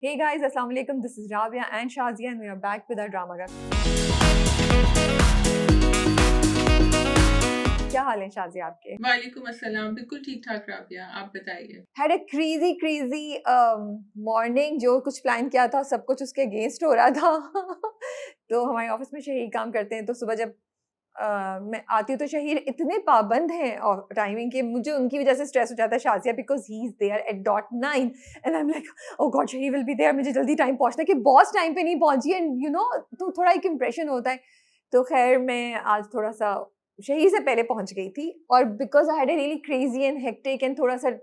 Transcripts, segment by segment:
Hey guys, Assalamu alaikum. This is Rabia and Shazia, and we are back with our drama rap. क्या हाल है शाजिया आपके? वालेकुम अस्सलाम, बिल्कुल ठीक ठाक राबिया, आप बताइए। Had a crazy morning. जो कुछ प्लान किया था सब कुछ उसके अगेंस्ट हो रहा था. तो हमारे ऑफिस में शहीर काम करते हैं, तो सुबह जब मैं आती हूँ तो शहीर इतने पाबंद हैं और टाइमिंग के, मुझे उनकी वजह से स्ट्रेस हो जाता है Shazia, because he is there at dot 9 and I am like oh God Shaheer will be there, मुझे जल्दी टाइम पहुंचना है कि बॉस टाइम पे नहीं पहुंची, एंड यू नो तो थोड़ा एक इम्प्रेशन होता है. तो खैर मैं आज थोड़ा सा शहीर से पहले पहुंच गई थी, और because I had a really crazy and hectic and थोड़ा सा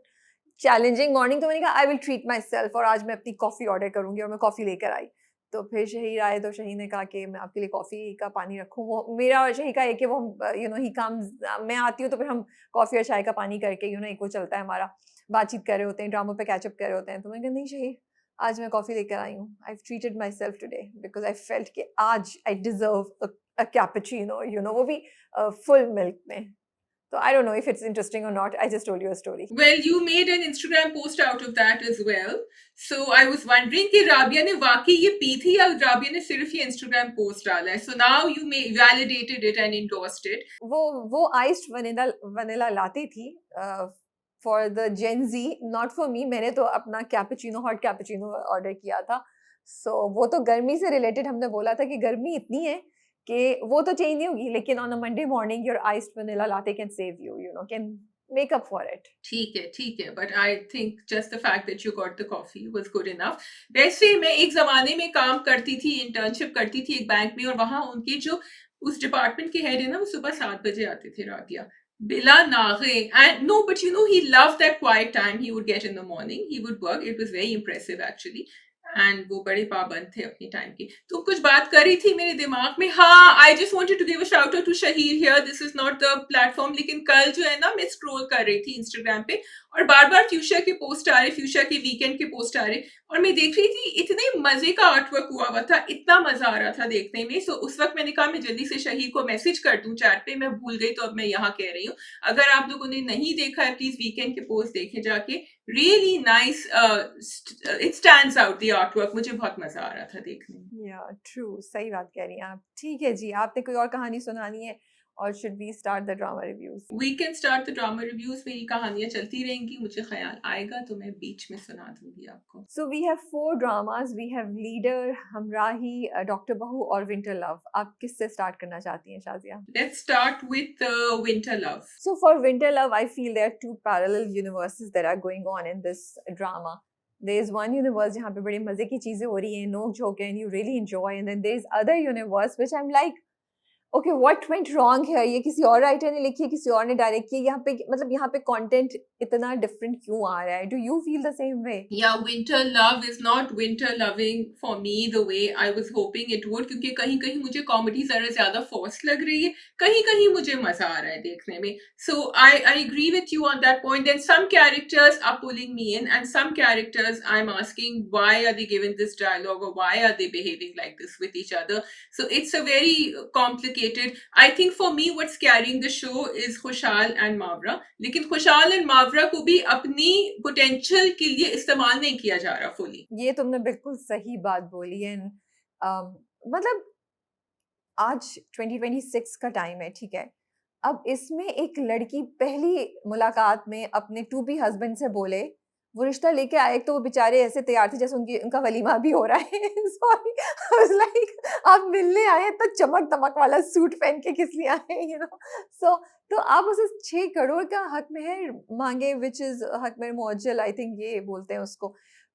चैलेंजिंग मॉर्निंग, तो मैंने कहा I will treat my self, और आज मैं अपनी कॉफ़ी ऑर्डर करूंगी, और मैं कॉफ़ी लेकर आई. तो फिर शहीर आए तो शहीर ने कहा कि मैं आपके लिए कॉफ़ी का पानी रखूँ. वो मेरा और शहीर का एक है, वो यू नो ही कम्स, मैं आती हूँ तो फिर हम कॉफ़ी और चाय का पानी करके यू नो एक वो चलता है हमारा, बातचीत कर रहे होते हैं, ड्रामों पे कैचअप कर रहे होते हैं. तो मैंने कहा नहीं शहीर, आज मैं कॉफ़ी लेकर आई हूँ. आई treated my self today because I felt कि आज I deserve a cappuccino, you know, वो भी फुल मिल्क में. So I don't know if it's interesting or not. I just told you a story. Well, you made an Instagram post out of that as well. So I was wondering कि राबिया ने वाकई ये P थी या राबिया ने सिर्फ ये Instagram post डाला है. So now you validated it and endorsed it. वो आइस्ड वनीला लाती थी for the Gen Z, not for me. मैंने तो अपना कैपुचिनो, हॉट कैपुचिनो ऑर्डर किया था. वो तो गर्मी से रिलेटेड, हमने बोला था कि गर्मी इतनी है कि वो तो चेंज नहीं होगी, लेकिन on a Monday morning your iced vanilla latte can save you, you know, can make up for it. ठीक है, but I think just the fact that you got the coffee was good enough. वैसे मैं एक जमाने में काम करती थी, इंटर्नशिप करती थी एक बैंक में, और वहां उनके जो उस डिपार्टमेंट के हेड है ना, वो सुबह 7 बजे आते थे राबिया, बिला नागे. And no, but you know he love that quiet time he would get in the morning, he would work. It was very impressive actually. And वो बड़े पाबंद थे अपनी टाइम की. तो कुछ बात करी थी मेरे दिमाग में. हाँ, I just wanted to give a shout out to Shaheer here. This is not the platform, लेकिन कल जो है ना, मैं स्क्रॉल कर रही थी इंस्टाग्राम पे, और बार बार फ्यूचर के पोस्ट आ रहे, फ्यूचर के वीकेंड के पोस्ट आ रहे, और मैं देख रही थी इतने मजे का आर्टवर्क हुआ हुआ था, इतना मजा आ रहा था देखने में. सो उस वक्त मैंने कहा मैं जल्दी से शहीर को मैसेज कर दूं चैट पे. मैं भूल गई तो अब मैं यहाँ कह रही हूँ. अगर आप लोगों ने नहीं देखा है, प्लीज वीकेंड के पोस्ट देखे जाके. Really nice, it stands out the artwork. मुझे बहुत मजा आ रहा था देखने में. या ट्रू, सही बात कह रही हैं आप. ठीक है जी, आपने कोई और कहानी सुनानी है, और should we start the drama reviews? We can start the drama reviews. मेरी कहानियां चलती रहेंगी, मुझे ख्याल आएगा तो मैं बीच में सुना दूंगी आपको. So we have 4 dramas. We have Leader, Hamrahi, Dr. Bahu और Winter Love. आप किससे स्टार्ट करना चाहती हैं Shazia? Let's start with Winter Love. So for Winter Love, I feel there are 2 parallel universes that are going on in this drama. There is one universe जहाँ पे बड़े मजे की चीजें हो रही हैं, नोक झोंक है, and you really enjoy, and then there is other universe which I'm like, okay what went wrong here, ये किसी और राइटर ने लिखी है, किसी और ने डायरेक्ट की है, यहाँ पे मतलब यहाँ पे कंटेंट इतना डिफरेंट क्यों आ रहा है? Do you feel the same way? Yeah, winter love is not winter loving for me the way I was hoping it would, क्योंकि कहीं कहीं मुझे कॉमेडी जरा ज्यादा फोर्स लग रही है, कहीं कहीं मुझे मजा आ रहा है देखने में. So I agree with you on that point. Then some characters are pulling me in, and some characters I'm asking why are they given this dialogue, or why are they behaving like this with each other. So it's a very complicated. I think for me what's carrying the show is Khushal and मावरा. लेकिन Khushal and मावरा को भी अपनी potential के लिए इस्तेमाल नहीं किया जा रहा फुली. ये तुमने बिल्कुल सही बात बोली है. मतलब आज 2026 का टाइम है, ठीक है. अब इसमें एक लड़की पहली मुलाकात में अपने टू बी हस्बैंड से बोले, वो रिश्ता लेके आए, तो वो बेचारे ऐसे तैयार थे जैसे उनका वलीमा भी हो रहा है. सॉरी, आई वाज लाइक आप मिलने आए तो चमक दमक वाला सूट पहन के किस लिए आए, यू नो. सो तो आप उसे 6 करोड़ का हक मेहर मांगे, विच इज हक मेहर मुअज्जल, आई थिंक ये बोलते हैं उसको.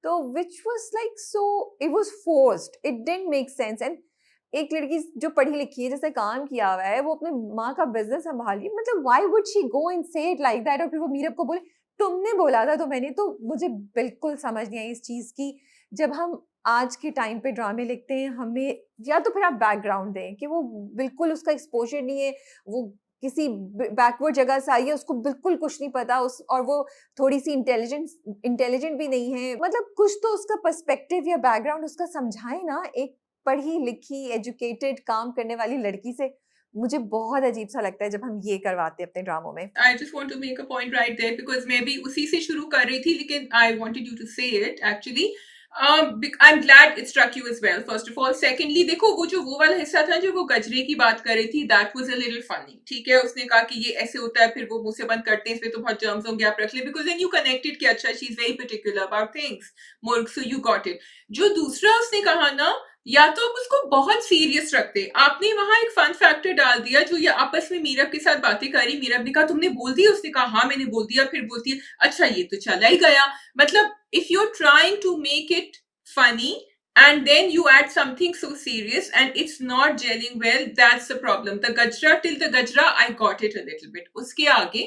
तो which was like so, it was forced, it didn't make sense. And एक लड़की जो पढ़ी लिखी है, जिसने काम किया हुआ है, वो अपने माँ का बिजनेस संभाली, मतलब why would she go and से इट लाइक दैट, और फिर वो मीरब को बोले तुमने बोला था तो मैंने. तो मुझे बिल्कुल समझ नहीं आई इस चीज की. जब हम आज के टाइम पे ड्रामे लिखते हैं, हमें या तो फिर आप बैकग्राउंड दें कि वो बिल्कुल उसका एक्सपोजर नहीं है, वो किसी बैकवर्ड जगह से आई है, उसको बिल्कुल कुछ नहीं पता, उस और वो थोड़ी सी इंटेलिजेंट भी नहीं है, मतलब कुछ तो उसका पर्सपेक्टिव या बैकग्राउंड उसका समझाए ना. एक पढ़ी लिखी एजुकेटेड काम करने वाली लड़की से मुझे बहुत अजीब सा लगता है जब हम ये करवाते हैं अपने ड्रामों में. I just want to make a point right there, because मैं भी उसी से शुरू कर रही थी, लेकिन I wanted you to say it actually. I'm glad it struck you as well, first of all. Secondly, देखो वो वाला हिस्सा था जो वो गजरे की बात कर रही थी, that was a little funny. ठीक है, उसने कहा कि ये ऐसे होता है, फिर वो मुंह से बंद करते हैं, इसमें तो बहुत germs होंगे, आप रख ले, because then you connected कि अच्छा, she's very particular about things. More, so you got it. जो दूसरा उसने कहा ना, या तो आप उसको बहुत सीरियस रखते, आपने वहां एक फन फैक्टर डाल दिया, जो ये आपस में मीरब के साथ बातें करी, मीरब ने कहा तुमने बोल दिया, उसने कहा हाँ मैंने बोल दिया, फिर बोलती है अच्छा ये तो चला ही गया. मतलब if you're trying to make it funny and then you add something so serious and it's not gelling well, that's the problem. The gajra, till the gajra I got it a little bit. Uske aage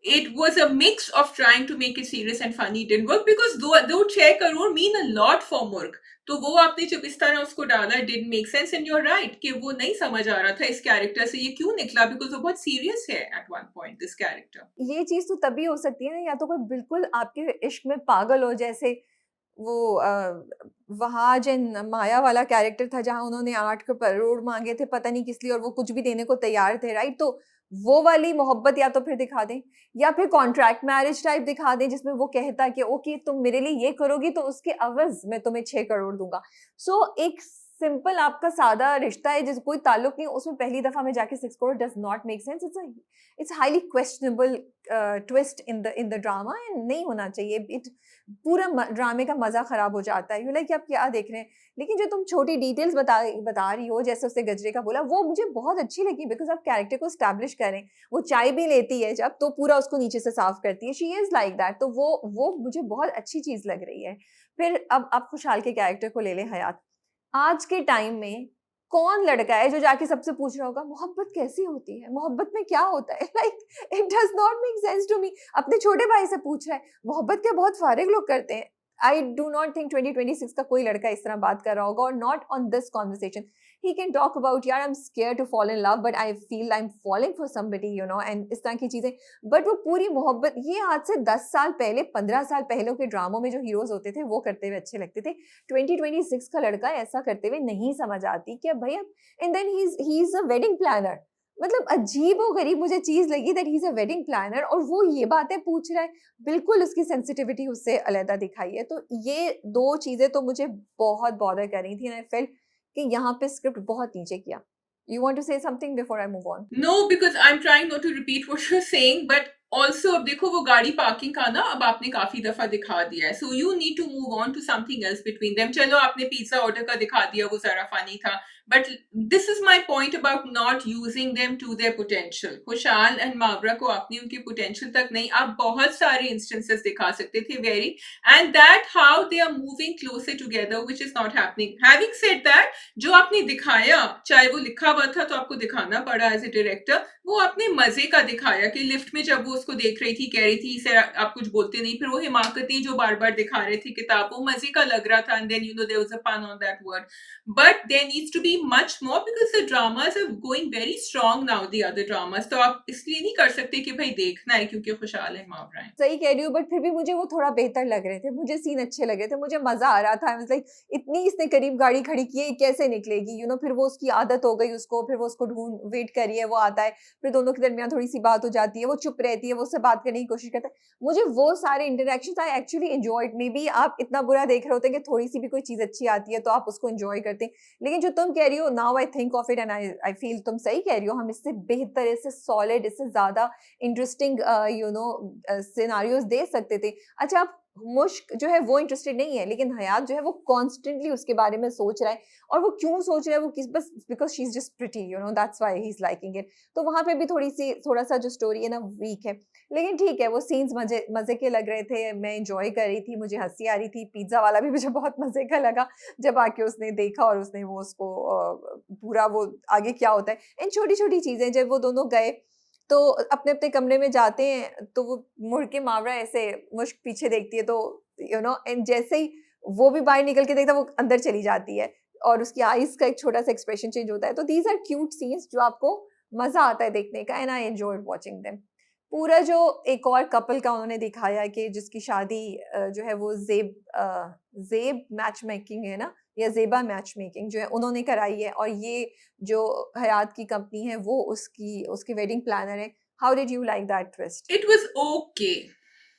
it was a mix of trying to make it serious and funny. It didn't work because though 6 crore mean a lot for Murg. तो वो आपने जब इस तरह उसको डाला, did make sense, and you're right कि वो नहीं समझ आ रहा था इस कैरेक्टर से ये क्यों निकला, बिकॉज वो बहुत सीरियस है at one point this character. ये चीज तो तभी हो सकती है ना, या तो कोई बिल्कुल आपके इश्क में पागल हो, जैसे वो वहाज एंड माया वाला कैरेक्टर था जहां उन्होंने 8 करोड़ मांगे थे पता नहीं किस लिए, और वो कुछ भी देने को तैयार थे, राइट? तो वो वाली मोहब्बत या तो फिर दिखा दें, या फिर कॉन्ट्रैक्ट मैरिज टाइप दिखा दें जिसमें वो कहता कि ओके तुम मेरे लिए ये करोगी तो उसके अवज मैं तुम्हें 6 करोड़ दूंगा. सो एक सिंपल आपका सादा रिश्ता है जिस कोई ताल्लुक नहीं, उसमें पहली दफा में जाके 6 crore does not make sense. It's highly questionable twist in the drama, and नहीं होना चाहिए. इट पूरा ड्रामे का मजा खराब हो जाता है. यू लाइक आप क्या देख रहे हैं. लेकिन जो तुम छोटी डिटेल्स बता रही हो, जैसे उसने गजरे का बोला, वो मुझे बहुत अच्छी लगी, बिकॉज आप कैरेक्टर को स्टैब्लिश करें. वो चाय भी लेती है जब, तो पूरा उसको नीचे से साफ करती है, शी इज लाइक दैट. तो वो मुझे बहुत अच्छी चीज लग रही है. फिर अब आप खुशहाल के कैरेक्टर को ले लें, हयात. आज के टाइम में कौन लड़का है जो जाके सबसे पूछ रहा होगा मोहब्बत कैसी होती है, मोहब्बत में क्या होता है? Like it does not make sense to me. अपने छोटे भाई से पूछ रहा है मोहब्बत क्या, बहुत फारिग लोग करते हैं. आई डू नॉट थिंक 2026 का कोई लड़का इस तरह बात कर रहा होगा, और not on this conversation. He can talk about यार I am scare to fall in love but I feel I am falling for somebody, you know, and इस तरह की चीजें. बट वो पूरी मोहब्बत, ये आज से 10 साल पहले 15 साल पहले के ड्रामों में जो हीरोज होते थे वो करते हुए अच्छे लगते थे. 2026 का लड़का ऐसा करते हुए नहीं समझ आती कि अब भैया. And then he is a wedding planner. मतलब अजीब और गरीब मुझे चीज लगी that he is a wedding planner, और वो ये बातें पूछ रहा है. बिल्कुल उसकी सेंसिटिविटी उससे अलग दिखाई है. तो ये दो चीजें तो मुझे बहुत बॉदर कर रही थी, एंड आई फेल्ट कि यहाँ पे स्क्रिप्ट बहुत नीचे किया. You want to say something before I move on? No, because I'm trying not to repeat what you're saying, but also अब देखो वो गाड़ी पार्किंग का ना अब आपने काफी दफा दिखा दिया है, so you need to move on to something else between them. चलो आपने पिज्जा ऑर्डर का दिखा दिया, वो जरा फनी था, but this is my point about not using them to their potential. खुशहाल एंड मावरा को आपने उनके पोटेंशियल तक नहीं, आप बहुत सारे इंस्टेंसेस दिखा सकते थे very, and that how they are moving closer together, which is not happening. Having said that, जो आपने दिखाया, चाहे वो लिखा हुआ था तो आपको दिखाना पड़ा एज ए डायरेक्टर, वो आपने मजे का दिखाया कि लिफ्ट में जब वो उसको देख रही थी, कह रही थी इसे आप कुछ बोलते नहीं, फिर वो हिमाकती जो बार बार दिखा रहे थे किताब, वो मजे का लग रहा था, and then you know there was a pun on that word. But there needs to be much more because the dramas are going very strong now, the other dramas. तो आप इसलिए नहीं कर सकते कि भाई देखना है क्योंकि खुशहाल है मावरा है. सही कह रही हूँ, बट फिर भी मुझे वो थोड़ा बेहतर लग रहे थे. मुझे सीन अच्छे लगे थे, मुझे मजा आ रहा था. आई वाज लाइक इतनी इसने करीब गाड़ी खड़ी की है, कैसे निकलेगी, यू नो. फिर वो उसकी आदत हो गई उसको, फिर वो उसको ढूंढ वेट करिए, वो आता है, फिर दोनों के दरमियान थोड़ी सी बात हो जाती है, वो चुप रहती है, वो उससे बात करने की कोशिश करता है. मुझे वो सारे interaction I actually enjoyed. May be आप इतना बुरा देख रहे होते हैं कि थोड़ी सी भी कोई चीज अच्छी आती है तो आप उसको एंजॉय करते हैं. लेकिन जो तुम कह रही हो, now I think of it and I feel तुम सही कह रही हो. हम इससे बेहतर, इससे सॉलिड, इससे ज्यादा इंटरेस्टिंग यू नो सिनारियोज दे सकते थे. अच्छा, आप मुश्क जो है वो इंटरेस्टेड नहीं है, लेकिन हयात जो है वो कॉन्स्टेंटली उसके बारे में सोच रहा है. और वो क्यों सोच रहा है, वो किस, बस because she is just pretty, you know, that's why he is liking it. तो वहां पे भी थोड़ा सा जो स्टोरी है ना वीक है. लेकिन ठीक है, वो सीन्स मजे के लग रहे थे, मैं एंजॉय कर रही थी, मुझे हंसी आ रही थी. पिज्जा वाला भी मुझे बहुत मजे का लगा जब आके उसने देखा और उसने वो उसको पूरा वो आगे क्या होता है. इन छोटी छोटी चीजें, जब वो दोनों गए तो अपने अपने कमरे में जाते हैं, तो वो मुड़ के मावरा ऐसे मुश्क पीछे देखती है, तो यू नो, एंड जैसे ही वो भी बाहर निकल के देखता है, वो अंदर चली जाती है और उसकी आईज का एक छोटा सा एक्सप्रेशन चेंज होता है. तो दीज आर क्यूट सीन्स जो आपको मजा आता है देखने का, and I enjoyed watching them. पूरा जो एक और कपल का उन्होंने दिखाया कि जिसकी शादी जो है वो जेब मैच मेकिंग है ना, या जेबा मैच मेकिंग जो है उन्होंने कराई है, और ये जो हयात की कंपनी है वो उसकी वेडिंग प्लानर है. How did you like that twist? It was okay.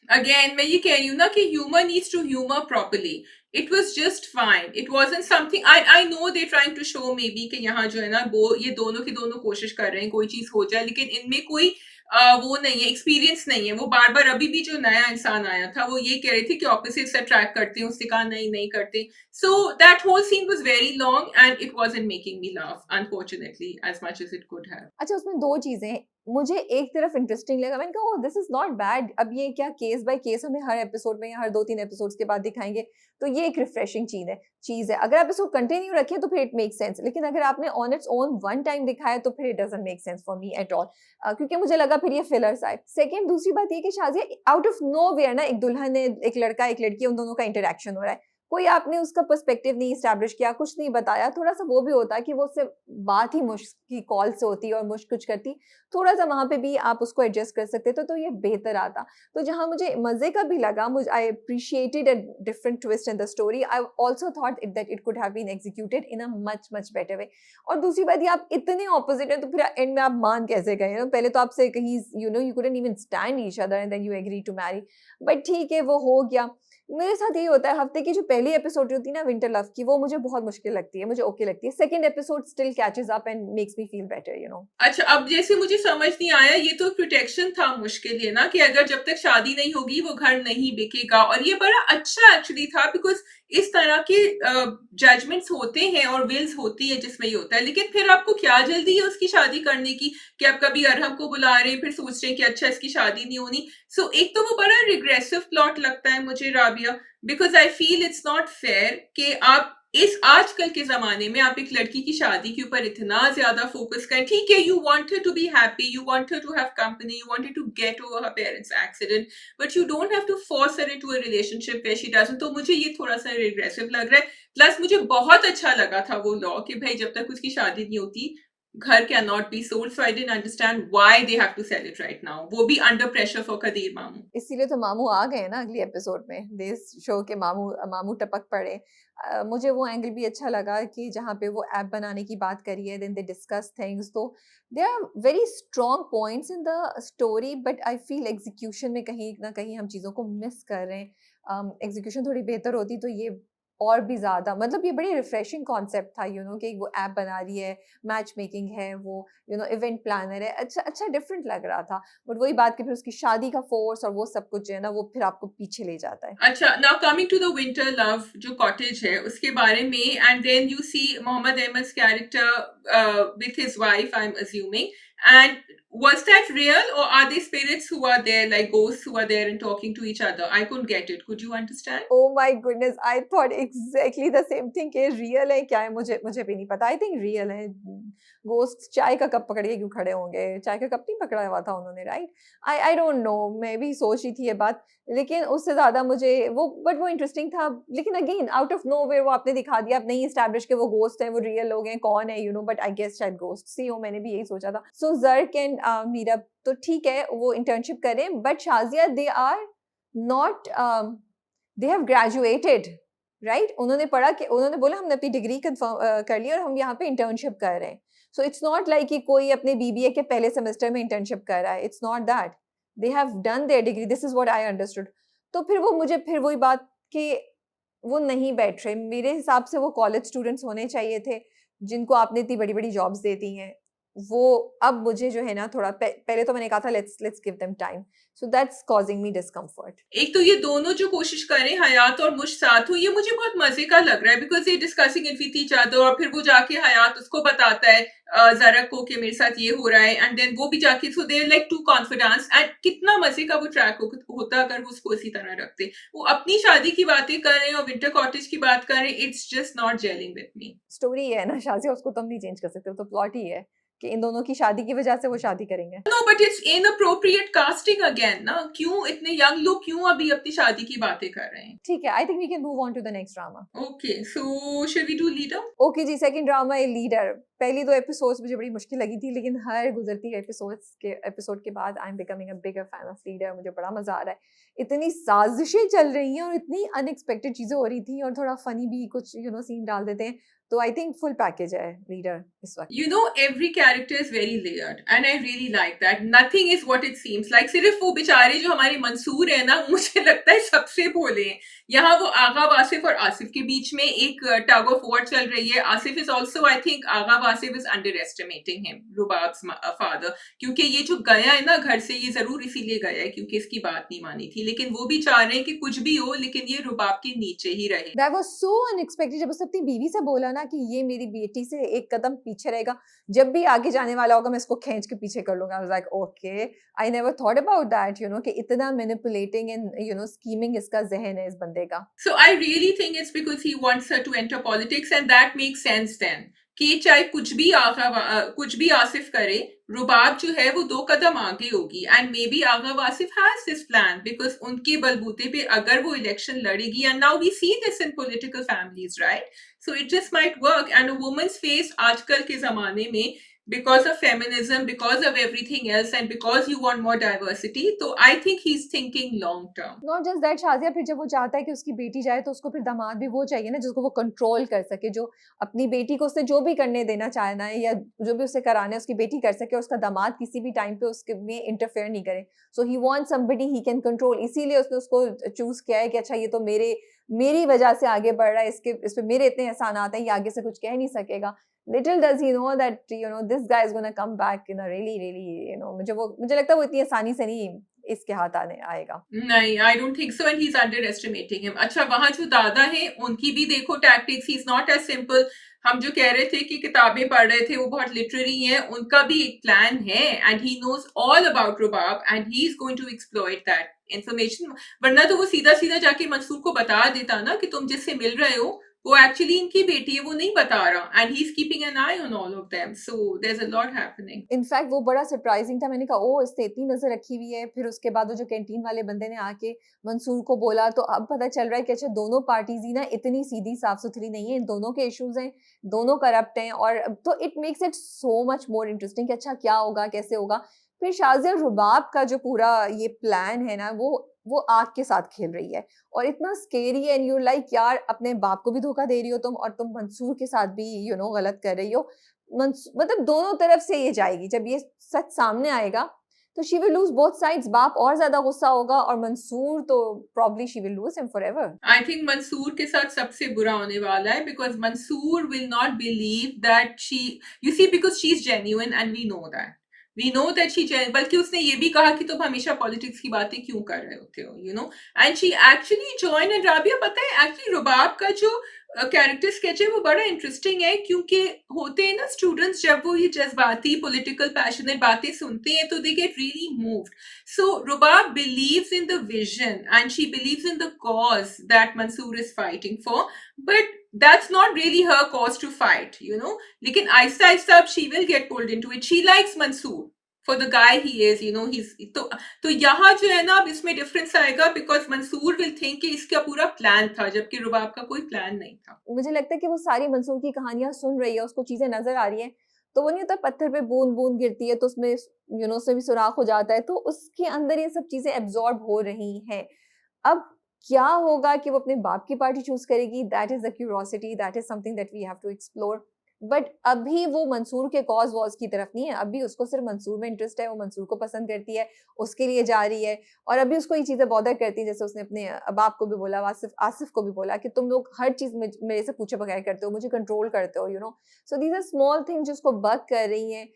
Again मैं ये कह रही हूँ ना कि humour needs to humour properly. It was just fine. It wasn't something I know they're trying to show maybe कि यहाँ जो है ना वो ये दोनों की दोनों कोशिश कर रहे हैं कोई चीज हो जाए, लेकिन इनमें कोई वो नहीं है, एक्सपीरियंस नहीं है। वो बार बार अभी भी जो नया इंसान आया था वो ये कह रहे थे कि ऑपोजिट्स अट्रैक्ट करते हैं, उसने कहा नहीं नहीं करते। So that whole scene was very long and it wasn't making me laugh unfortunately as much as it could have. अच्छा, उसमें 2 चीज़ें मुझे एक तरफ इंटरेस्टिंग लगा, मैंने कहा oh this is not bad, अब ये क्या केस बाय केस हमें हर एपिसोड में या हर 2-3 एपिसोड्स के बाद दिखाएँगे, तो ये एक रिफ्रेशिंग चीज़ है। अगर आप इसको कंटिन्यू रखें तो फिर इट मेक्स सेंस, लेकिन अगर आपने on its own one time दिखाया तो फिर it doesn't make sense for me at all, क्योंकि मुझे लगा फिर ये फिलर्स आए। सेकंड दूसरी बात ये कि शाज़िया आउट ऑफ नोवेयर ना, एक दुल्हन है, एक लड़का, एक लड़की, उन दोनों का इंटरैक्शन हो रहा है। कोई आपने उसका पर्सपेक्टिव नहीं एस्टैब्लिश किया, कुछ नहीं बताया। थोड़ा-सा वो भी होता है कि वो सिर्फ़ बात ही मुश्क की कॉल से होती और मुश्क कुछ करती, थोड़ा-सा वहाँ पे भी आप उसको एडजस्ट कर सकते तो ये बेहतर आता। तो जहाँ मुझे मज़े का भी लगा, I appreciated a different twist in the story. I also thought that it could have been executed in a much better way. और दूसरी बात, ये आप इतने ऑपोजिट हैं तो फिर एंड में आप मान कैसे गए? पहले तो आपसे कहीं you couldn't even stand each other and then you agree to marry. But ठीक है, वो हो गया। मेरे साथ यही होता है, हफ्ते की जो पहली एपिसोड होती है ना विंटर लव की, वो मुझे बहुत मुश्किल लगती है, मुझे ओके लगती है। Second episode still catches up and makes me feel better. अच्छा, अब जैसे मुझे समझ नहीं आया, ये तो प्रोटेक्शन था मुश्किल ये ना कि अगर जब तक शादी नहीं होगी वो घर नहीं बिकेगा, और ये बड़ा अच्छा एक्चुअली था बिकॉज इस तरह के जजमेंट्स होते हैं और विल्स होती है जिसमें ये होता है, लेकिन फिर आपको क्या जल्दी है उसकी शादी करने की कि आप कभी अरहम को बुला रहे हैं फिर सोच रहे हैं कि अच्छा इसकी शादी नहीं होनी। सो एक तो वो बड़ा रिग्रेसिव प्लॉट लगता है मुझे Rabia, because I feel it's not fair कि आप इस आजकल के ज़माने में आप एक लड़की की शादी के ऊपर इतना ज़्यादा फ़ोकस करें। ठीक है, you want her to be happy, you want her to have company, you want her to get over her parents accident, but you don't have to force her into a relationship where she doesn't. तो मुझे ये थोड़ा-सा regressive लग रहा है। Plus मुझे बहुत अच्छा लगा था वो लॉ कि भई जब तक उसकी शादी नहीं होती, घर can not be sold. So I didn't understand why they have to sell it right now, वो भी अंडर प्रेशर फॉर कदीर मामू। इसीलिए तो मामू आ गए ना अगली एपिसोड में, दे शो के मामू मामू टपक पड़े। मुझे वो एंगल भी अच्छा लगा कि जहाँ पे वो ऐप बनाने की बात करी है, देन दे डिस्कस थिंग्स, तो there are very strong points in the story, but I feel execution में कहीं ना कहीं हम चीज़ों को मिस कर रहे हैं। एग्जीक्यूशन थोड़ी बेहतर होती तो ये और भी ज़्यादा, मतलब ये बड़ी रिफ्रेशिंग कॉन्सेप्ट था, कि वो ऐप बना रही है, मैच मेकिंग है, वो इवेंट प्लानर है, अच्छा अच्छा डिफरेंट लग रहा था। बट वही बात कि फिर उसकी शादी का फोर्स और वो सब कुछ जो है ना, वो फिर आपको पीछे ले जाता है। अच्छा, now coming to the winter love जो कॉटेज है उसके बारे में, and then you see Mohammad Ahmed's character with his wife, I am assuming, and was that real or are they spirits who are there like ghosts who are there and talking to each other? I couldn't get it. Could you understand? Oh my goodness, I thought exactly the same thing कि real है क्या है, मुझे मुझे भी नहीं पता। I think real है। गोस्ट चाय का कप पकड़ के क्यों खड़े होंगे? चाय का कप नहीं पकड़ा हुआ था उन्होंने, राइट? आई डोंट नो, मैं भी सोच रही थी ये बात, लेकिन उससे ज़्यादा मुझे वो इंटरेस्टिंग था। लेकिन अगेन आउट ऑफ नोवेयर वो आपने दिखा दिया, आप नहीं एस्टैब्लिश के वो गोस्ट हैं, वो रियल लोग हैं, कौन है बट आई गेस शायद गोस्ट सी हो, मैंने भी यही सोचा था। सो ज़र्क एंड मीरब तो ठीक है, वो इंटर्नशिप करें, but Shazia they are not, they have graduated, right? उन्होंने पढ़ा कि उन्होंने बोला हमने अपनी डिग्री कंफर्म कर ली और हम यहाँ पे इंटर्नशिप कर रहे हैं। सो इट्स नॉट लाइक कि कोई अपने बीबीए के पहले सेमेस्टर में इंटर्नशिप कर रहा है, it's not that. They have done there degree, this is what I understood. तो फिर वो मुझे फिर वही बात कि वो नहीं बैठ रहे। मेरे हिसाब से वो कॉलेज स्टूडेंट्स होने चाहिए थे जिनको आपने इतनी बड़ी-बड़ी जॉब्स दे दी हैं। वो अब मुझे जो है ना थोड़ा पहले तो मैंने कहा था let's give them time, so that's causing me discomfort. एक तो ये दोनों जो कोशिश कर रहे हैं हयात और मुश साथ हो, ये मुझे बहुत मजे का लग रहा है बिकॉज ये discussing it with each other, और फिर वो जाके हयात उसको बताता है जरक को कि मेरे साथ ये हो रहा है, एंड देन वो भी जाके, so there like to confidence, and कितना मजे का वो ट्रैक होता अगर वो उसको इसी तरह रखते। वो अपनी शादी की बातें कर रहे हैं और विंटर कॉटेज की बात कर रहे हैं, it's just not gelling with me. Story है ना शाज़िया, उसको तुम नहीं चेंज कर सकते, वो तो प्लॉट ही है कि इन दोनों की शादी की वजह से वो शादी करेंगे। No but it's inappropriate casting again ना, क्यों इतने यंग लोग क्यों अभी अपनी शादी की बातें कर रहे हैं? ठीक है, I think we can move on to the next drama. Okay, so should we do leader? Okay जी, सेकंड ड्रामा है लीडर। पहली 2 एपिसोड्स मुझे बड़ी मुश्किल लगी थी, लेकिन हर गुज़रती एपिसोड के बाद I am becoming a bigger fan of leader. मुझे बड़ा मज़ा आ रहा है। इतनी साज़िशें चल रही हैं और इतनी अनएक्सपेक्टेड चीज़ें हो रही थी और थोड़ा फ़नी भी कुछ सीन डाल देते हैं। तो आई थिंक फुल पैकेज है लीडर इस वक़्त। You know, every character is very layered, and I really like that. Nothing is what it seems like. सिर्फ वो बेचारे जो हमारे मंसूर है ना, मुझे लगता है सबसे भोले हैं। यहाँ वो आगा आसिफ और आसिफ के बीच में एक टग ऑफ वॉर चल रही है। Asif is also, I think Agha Asif is underestimating him, Rubab's father, क्योंकि ये जो गया है ना घर से, ये जरूर इसीलिए गया है क्योंकि इसकी बात नहीं मानी थी, लेकिन वो भी चाह रहे हैं कि कुछ भी हो लेकिन ये रुबाब के नीचे ही रहे। दैट वाज़ सो अनएक्सपेक्टेड जब उसने अपनी बीवी से बोला ना कि ये मेरी बेटी से एक कदम पीछे रहेगा, जब भी आगे जाने वाला होगा मैं इसको खींच के पीछे कर लूँगा। I was like okay, I never thought about that कि इतना मैनिपुलेटिंग एंड स्कीमिंग इसका ज़हन है इस बंदे का। So I really think it's because he wants her to enter politics, and that makes sense then. कि चाहे कुछ भी आसिफ करे, रुबाब जो है वो 2 कदम आगे होगी, and maybe Agha Asif has this plan because उनके बलबूते पे अगर वो इलेक्शन लड़ेगी, and now we see this in political families, right? So it just might work, and a woman's face आजकल के जमाने में, because of feminism, because of everything else, and because you want more diversity, so I think he's thinking long term. Not just that, Shazia फिर जब वो चाहता है कि उसकी बेटी जाए तो उसको फिर दामाद भी वो चाहिए ना जिसको वो कंट्रोल कर सके, जो अपनी बेटी को उससे जो भी करने देना चाहना है या जो भी उससे कराना है उसकी बेटी कर सके, उसका दामाद किसी भी टाइम पे उसके में इंटरफेयर नहीं करे। So he wants somebody he can control, इसीलिए उसने उसको चूज किया है कि अच्छा ये तो मेरी वजह से आगे बढ़ रहा है, इस पे मेरे इतने एहसानात हैं, ये आगे से कुछ कह नहीं सकेगा। Little does he know that this guy is gonna come back in a really मुझे लगता है वो इतनी आसानी से नहीं इसके हाथ आएगा। नहीं, I don't think so, and he is underestimating him. अच्छा, वहां जो दादा हैं उनकी भी देखो tactics, he is not as simple. हम जो कह रहे थे कि किताबें पढ़ रहे थे वो बहुत लिटरेरी हैं, उनका भी एक प्लान है, and he knows all about Rubab, and he is going to exploit that information. वरना तो वो सीधा सीधा जाके मंसूर को बता देता ना कि तुम जिससे मिल रहे हो वो एक्चुअली इनकी बेटी है, वो नहीं बता रहा, and he is keeping an eye on all of them, so there is a lot happening. In fact वो बड़ा सरप्राइजिंग था, मैंने कहा ओ इसने इतनी नजर रखी हुई है। फिर उसके बाद वो जो कैंटीन वाले बंदे ने आके मंसूर को बोला, तो अब पता चल रहा है कि अच्छा दोनों पार्टीज ही ना इतनी सीधी साफ सुथरी नहीं है, इन दोनों के इश्यूज हैं, दोनों करप्ट हैं, और तो it makes it so much more interesting कि अच्छा क्या होगा, कैसे होगा। फिर शाजिया रुबाब का जो पूरा ये प्लान है ना, वो आग के साथ खेल रही है और इतना स्केरी है, एंड यू लाइक यार अपने बाप को भी धोखा दे रही हो तुम, और तुम मंसूर के साथ भी गलत कर रही हो। मतलब दोनों तरफ से ये जाएगी, जब ये सच सामने आएगा तो she will lose both sides. बाप और ज्यादा गुस्सा होगा और मंसूर तो probably she will lose him forever. I think Mansoor के साथ सबसे बुरा होने वाला है, because Mansoor will not believe that she, you see, because she is genuine and we know that she, बल्कि उसने ये भी कहा कि तुम हमेशा पॉलिटिक्स की बातें क्यों कर रहे होते हो, and she actually join. And Rabia, पता है एक्चुअली रुबाब का जो कैरेक्टर स्केच है वो बड़ा इंटरेस्टिंग है, क्योंकि होते हैं ना स्टूडेंट्स, जब वो ये जज्बाती पॉलिटिकल पैशनेट बातें सुनते हैं तो they get really moved. So Rubab believes in the vision and she believes in the cause that Mansoor is fighting for, but that's not really her cause to fight, लेकिन आहिस्ता आहिस्ता अब she will get pulled into it. She likes Mansoor for the guy he is, he's तो यहाँ जो है ना, अब इसमें difference आएगा, बिकॉज मंसूर विल थिंक कि इसका पूरा प्लान था, जबकि रुबाब का कोई प्लान नहीं था। मुझे लगता है कि वो सारी मंसूर की कहानियां सुन रही है, उसको चीजें नजर आ रही है, तो वो नहीं होता पत्थर पे बूंद बूंद गिरती है तो उसमें उसमें भी सुराख हो जाता है, तो उसके अंदर ये सब चीजें एब्जॉर्ब हो रही हैं। अब क्या होगा कि वो अपने बाप की पार्टी चूज करेगी, that is the curiosity, that is something that we have to explore. But अभी वो मंसूर के कॉज वॉज की तरफ नहीं है, अभी उसको सिर्फ मंसूर में इंटरेस्ट है, वो मंसूर को पसंद करती है, उसके लिए जा रही है, और अभी उसको ये चीजें बॉदर करती है, जैसे उसने अपने बाप को भी बोला, आसिफ को भी बोला कि तुम लोग हर चीज मेरे से पूछे बगैर करते हो, मुझे कंट्रोल करते हो, so these are small things जिसको बग कर रही हैं।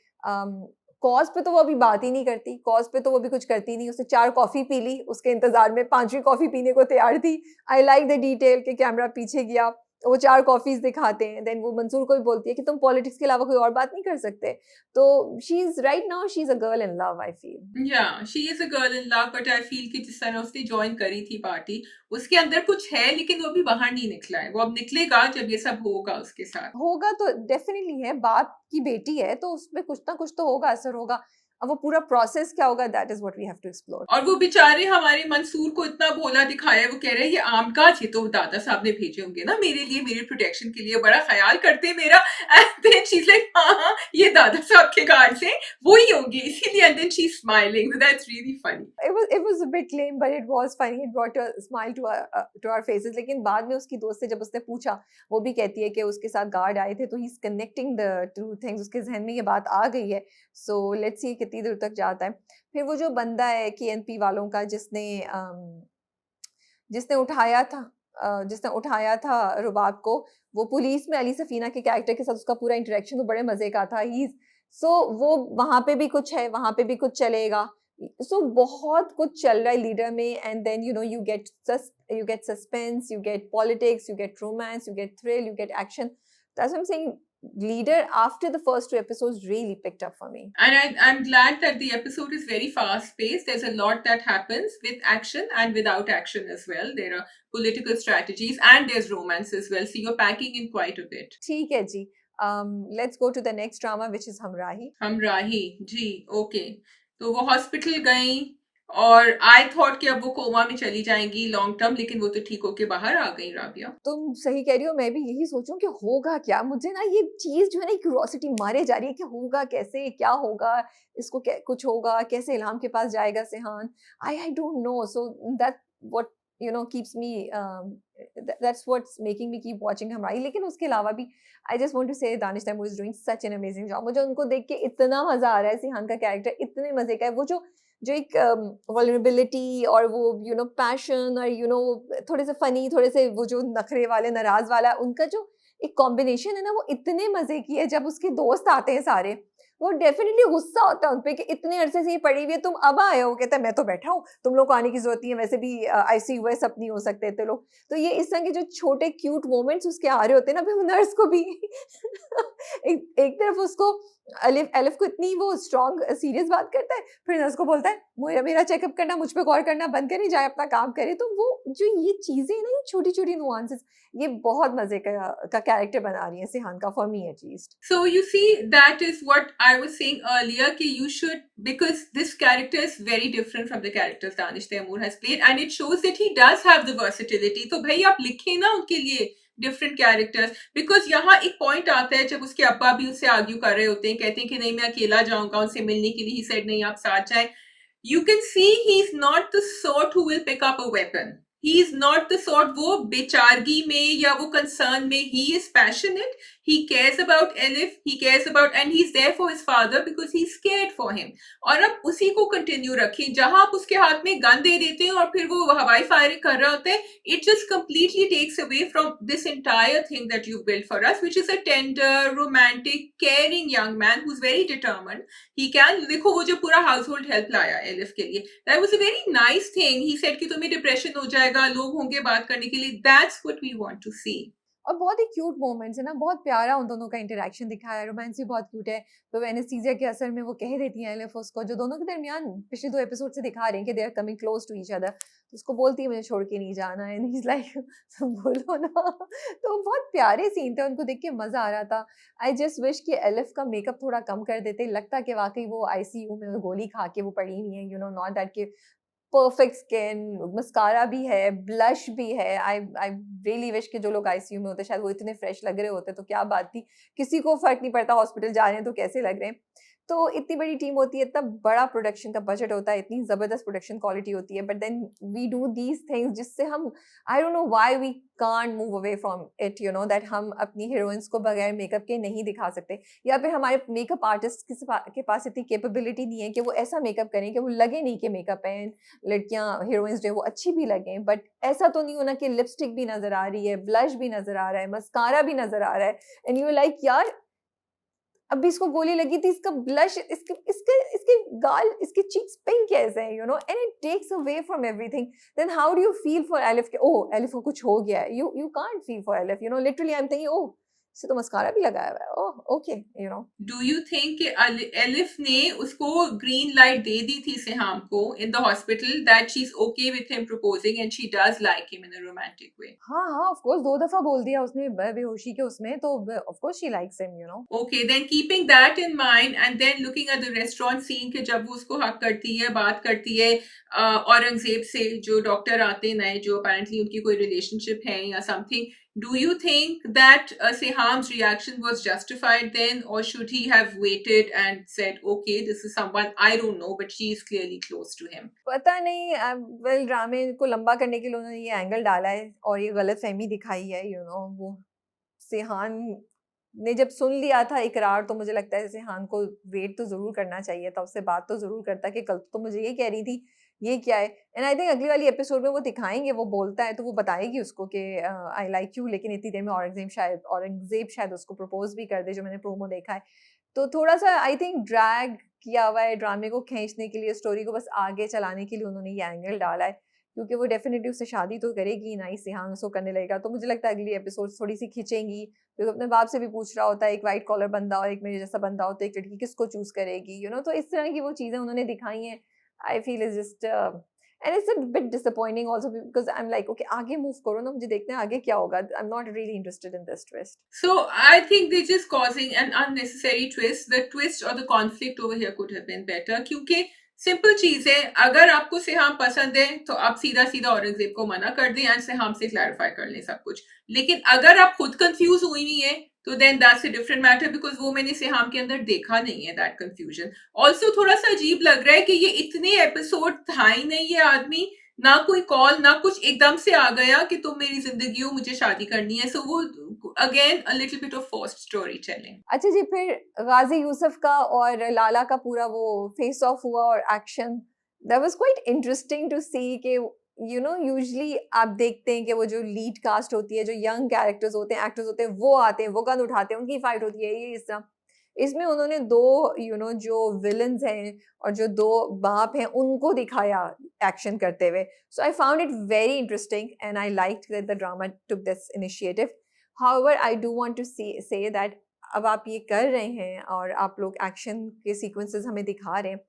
कॉज पे तो वो अभी बात ही नहीं करती, कॉज पे तो वो भी कुछ करती नहीं, उसने 4 कॉफी पी ली, उसके इंतजार में 5वीं कॉफी पीने को तैयार थी। आई लाइक द डिटेल के कैमरा पीछे गया, वो 4 कॉफीज दिखाते हैं, देन वो मंसूर को भी बोलती है कि तुम पॉलिटिक्स के अलावा कोई और बात नहीं कर सकते। तो she is right now, she is a girl in love, I feel. या she is a girl in love, but I feel कि जिस तरह उसने ज्वाइन करी थी पार्टी, उसके अंदर कुछ है, लेकिन वो अभी बाहर नहीं निकला है। वो अब निकलेगा जब ये सब होगा उसके साथ। होगा तो डेफिनेटली है, बाप की बेटी है तो उसमें कुछ ना कुछ तो होगा, असर होगा। अब वो पूरा प्रोसेस क्या होगा, that is what we have to explore. और वो बेचारे हमारे मंसूर को इतना भोला दिखाया, वो कह रहे हैं ये आम गाछ ये तो दादा साहब ने भेजे होंगे ना मेरे लिए, मेरे प्रोटेक्शन के लिए, बड़ा ख्याल करते हैं मेरा। And then she is like हाँ ये दादा साहब के कार्ड्स हैं, वो ही होंगे इसीलिए। And then she is smiling, that's really funny. it was a bit lame but it was funny, it brought a smile to our faces। लेकिन बाद में उसकी दोस्त से जब उसने पूछा, वो भी कहती है कि उसके साथ गार्ड आए थे, तो he is connecting the two things, उसके जहन में ये बात आ गई है। सो लेट्स सी कितनी दूर तक जाता है। फिर वो जो बंदा है KNP वालों का जिसने उठाया था रुबाब को, वो पुलिस में अली सफीना के कैरेक्टर के साथ उसका पूरा इंटरेक्शन तो बड़े मजे का था। ही वो वहां पे भी कुछ है, वहां पे भी कुछ चलेगा। बहुत कुछ चल रहा है लीडर में। And then you get suspense, you get politics, you get romance, you get thrill, you get action. That's what I am saying, Leader after the first 2 episodes really picked up for me. And I'm glad that the episode is very fast paced. There's a lot that happens with action and without action as well. There are political strategies and there's romance as well. So you're packing in quite a bit. ठीक है जी। Let's go to the next drama, which is Humraahi. Humraahi ji, okay. तो वो hospital गई और I thought कि अब वो कोमा में चली जाएंगी लॉन्ग टर्म, लेकिन वो तो ठीक होके बाहर आ गई। राबिया तुम सही कह रही हो, मैं भी यही सोचूं कि होगा क्या। मुझे ना ये चीज जो है ना, क्यूरियोसिटी मारे जा रही है कि होगा कैसे, क्या होगा, इसको कुछ होगा कैसे, इल्हाम के पास जाएगा Sheehan. I don't no. So that what keeps me that's what's making me keep watching हमराही। लेकिन उसके अलावा भी I just want to say Danish Taimur is doing such an amazing job। मुझे उनको देख के इतना मजा आ रहा है। सिहान का कैरेक्टर इतने मजे का है। वो जो एक वल्नरेबिलिटी और वो पैशन और थोड़े से फनी, थोड़े से वो जो नखरे वाले, नाराज वाला, उनका जो एक कॉम्बिनेशन है ना, वो इतने मजे की है। जब उसके दोस्त आते हैं सारे, वो डेफिनेटली गुस्सा होता है उनपे कि इतने अरसे से ये पड़ी हुई है, तुम अब आए हो। कहता है मैं तो बैठा हूँ, तुम लोग को आने की जरूरत नहीं है, वैसे भी ICU सब नहीं हो सकते थे लोग। तो ये इस तरह के जो छोटे क्यूट मोमेंट्स उसके आ रहे होते हैं ना, फिर नर्स को भी एक तरफ उसको अलिफ को इतनी वो स्ट्रॉन्ग सीरियस बात करता है, फिर नर्स को बोलता है मेरा चेकअप करना, मुझ पे गौर करना बंद करे, जाए अपना काम करे। तो वो जो ये चीजें ना, ये छोटी छोटी नुआंसेस, ये बहुत मजे का कैरेक्टर बना रही है सिहान का, for me at least. So you see, that is what I was saying earlier, कि you should, because this character is very different from the characters Danish Taimur has played, and it shows that he does have the versatility। तो भाई आप लिखें ना उनके लिए different characters, because यहाँ एक पॉइंट आता है जब उसके अब्बा भी उससे आर्ग्यू कर रहे होते हैं, कहते हैं कि नहीं मैं अकेला जाऊंगा उनसे मिलने के लिए, ही सेड नहीं आप साथ जाएं। You can see he is not the sort who will pick up a weapon. He is not the sort, वो बेचारगी में या वो कंसर्न में, he is passionate, he cares about Elif, he cares about, and he's there for his father because he's scared for him। और अब उसी को continue रखें। जहां आप उसके हाथ में गन दे देते हैं और फिर वो हवाई फायरिंग कर रहा होता है, it just completely takes away from this entire thing that you've built for us, which is a tender, romantic, caring young man who's very determined। He can, देखो वो जो पूरा हाउसहोल्ड हेल्प लाया एलिफ के लिए, that was a very nice thing। he said कि तुम्हें depression हो जाएगा, लोग होंगे बात करने के लिए। that's what we want to see। और बहुत ही क्यूट मोमेंट्स है ना, बहुत प्यारा उन दोनों का इंटरेक्शन दिखाया है, रोमांस भी बहुत क्यूट है। तो एनेस्थीसिया के असर में वो कह देती है एलिफ उसको, जो दोनों के दरमियान पिछले 2 एपिसोड से दिखा रहे हैं कि they are coming close to each other. तो उसको बोलती है मुझे छोड़ के नहीं जाना, एंड ही इज लाइक बोलो ना। तो बहुत प्यारे सीन थे, उनको देख के मजा आ रहा था। आई जस्ट विश कि एलिफ का मेकअप थोड़ा कम कर देते, लगता कि वाकई वो ICU में गोली खा के वो पड़ी हुई है, नॉट दैट कि परफेक्ट स्किन, मस्कारा भी है, ब्लश भी है। आई रियली विश कि जो लोग ICU में होते शायद वो इतने फ्रेश लग रहे होते, तो क्या बात थी, किसी को फर्क नहीं पड़ता हॉस्पिटल जा रहे हैं तो कैसे लग रहे हैं। तो इतनी बड़ी टीम होती है, इतना बड़ा प्रोडक्शन का बजट होता है, इतनी जबरदस्त प्रोडक्शन क्वालिटी होती है, but then we do these things जिससे हम, I don't know why we can't move away from it, that हम अपनी हीरोइंस को बगैर मेकअप के नहीं दिखा सकते, या फिर हमारे मेकअप आर्टिस्ट के पास इतनी कैपेबिलिटी नहीं है कि वो ऐसा मेकअप करें कि वो लगे नहीं कि मेकअप है, लड़कियां हीरोइंस जो है वो अच्छी भी लगें। बट ऐसा तो नहीं होना कि लिपस्टिक भी नजर आ रही है, ब्लश भी नजर आ रहा है, मस्कारा भी नजर आ रहा है, एंड यू लाइक यार अभी इसको गोली लगी थी, इसका ब्लश, इसके गाल, इसके चीक्स पिंक कैसे हैं, and it takes away from everything. Then how do you feel for Elif? Oh Elif को कुछ हो गया है, you can't feel for Elif, literally I am thinking oh से तो मस्कारा भी लगाया हुआ है, oh okay you know. Do you think कि एलिफ ने उसको ग्रीन लाइट दे दी थी सिहाम को in the hospital that she is okay with him proposing and she does like him in a romantic way? हाँ हाँ ऑफ कोर्स 2 दफा बोल दिया उसने बेहोशी के उसमें, तो of course she likes him you know. Okay, then keeping that in mind and then looking at the restaurant scene कि जब वो उसको हक करती है, बात करती है औरंगजेब से, जो डॉक्टर आते हैं नए, जो apparently उनकी कोई relationship है या something, do you think that Seham's reaction was justified then, or should he have waited and said, okay, this is someone I don't know, but she is clearly close to him? पता नहीं, well ड्रामे को लंबा करने के लिए उन्होंने ये एंगल डाला है और ये गलत फहमी दिखाई है यू नो। वो सिहान ने जब सुन लिया था इकरार, तो मुझे लगता है सिहान को वेट तो ज़रूर करना चाहिए था, उससे बात तो ज़रूर करता कि कल तो मुझे ये कह रही थी, ये क्या है। एंड आई थिंक अगली वाली एपिसोड में वो दिखाएंगे, वो बोलता है तो वो बताएगी उसको कि आई लाइक यू, लेकिन इतनी देर में औरंगजेब शायद उसको प्रपोज भी कर दे, जो मैंने प्रोमो देखा है। तो थोड़ा-सा आई थिंक ड्रैग किया हुआ है, ड्रामे को खींचने के लिए, स्टोरी को बस आगे चलाने के लिए उन्होंने ये एंगल डाला है, क्योंकि वो डेफिनिटली उससे शादी तो करेगी ना ही, सिहान उसको करने लगेगा। तो मुझे लगता है अगली एपिसोड थोड़ी-सी खींचेंगी, क्योंकि अपने बाप से भी पूछ रहा होता है, एक व्हाइट कॉलर बंदा और एक मेरे जैसा बंदा हो, तो एक लड़की किसको चूज़ करेगी, यू नो? तो इस तरह की वो चीज़ें उन्होंने दिखाई हैं। I feel it's just and it's a bit disappointing also, because I am like okay आगे मूव करो ना, मुझे देखना है आगे क्या होगा। I am not really interested in this twist. So I think they're just causing an unnecessary twist. The twist or the conflict over here could have been better. क्योंकि सिंपल चीज है, अगर आपको सिहाम पसंद है तो आप सीधा सीधा औरंगजेब को मना कर दें एंड सिहाम से क्लैरिफाई कर लें सब कुछ। लेकिन अगर आप खुद कंफ्यूज हुई नहीं है तो then that's a different matter, because वो मैंने सिहाम के अंदर देखा नहीं है दैट कंफ्यूजन। ऑल्सो थोड़ा सा अजीब लग रहा है कि ये इतने एपिसोड था ही नहीं, ये आदमी ना कोई कॉल ना कुछ, एकदम से आ गया कि तुम मेरी जिंदगी हो, मुझे शादी करनी है। सो वो again a little bit of forced story telling. अच्छा जी, फिर गाजी यूसुफ का और लाला का पूरा वो फेस ऑफ हुआ और action, that was quite interesting to see कि यू नो यूजुअली आप देखते हैं कि वो जो लीड कास्ट होती है, जो यंग कैरेक्टर्स होते हैं, एक्टर्स होते हैं, वो आते हैं, वो गन उठाते हैं, उनकी फाइट होती है, ये इस तरह। इसमें उन्होंने दो यू नो जो विलन्स हैं और जो दो बाप हैं, उनको दिखाया एक्शन करते हुए। So I found it very interesting and I liked that the drama took this initiative. However I do want to say that अब आप ये कर रहे हैं और आप लोग एक्शन के सीक्वेंसेस हमें दिखा रहे हैं,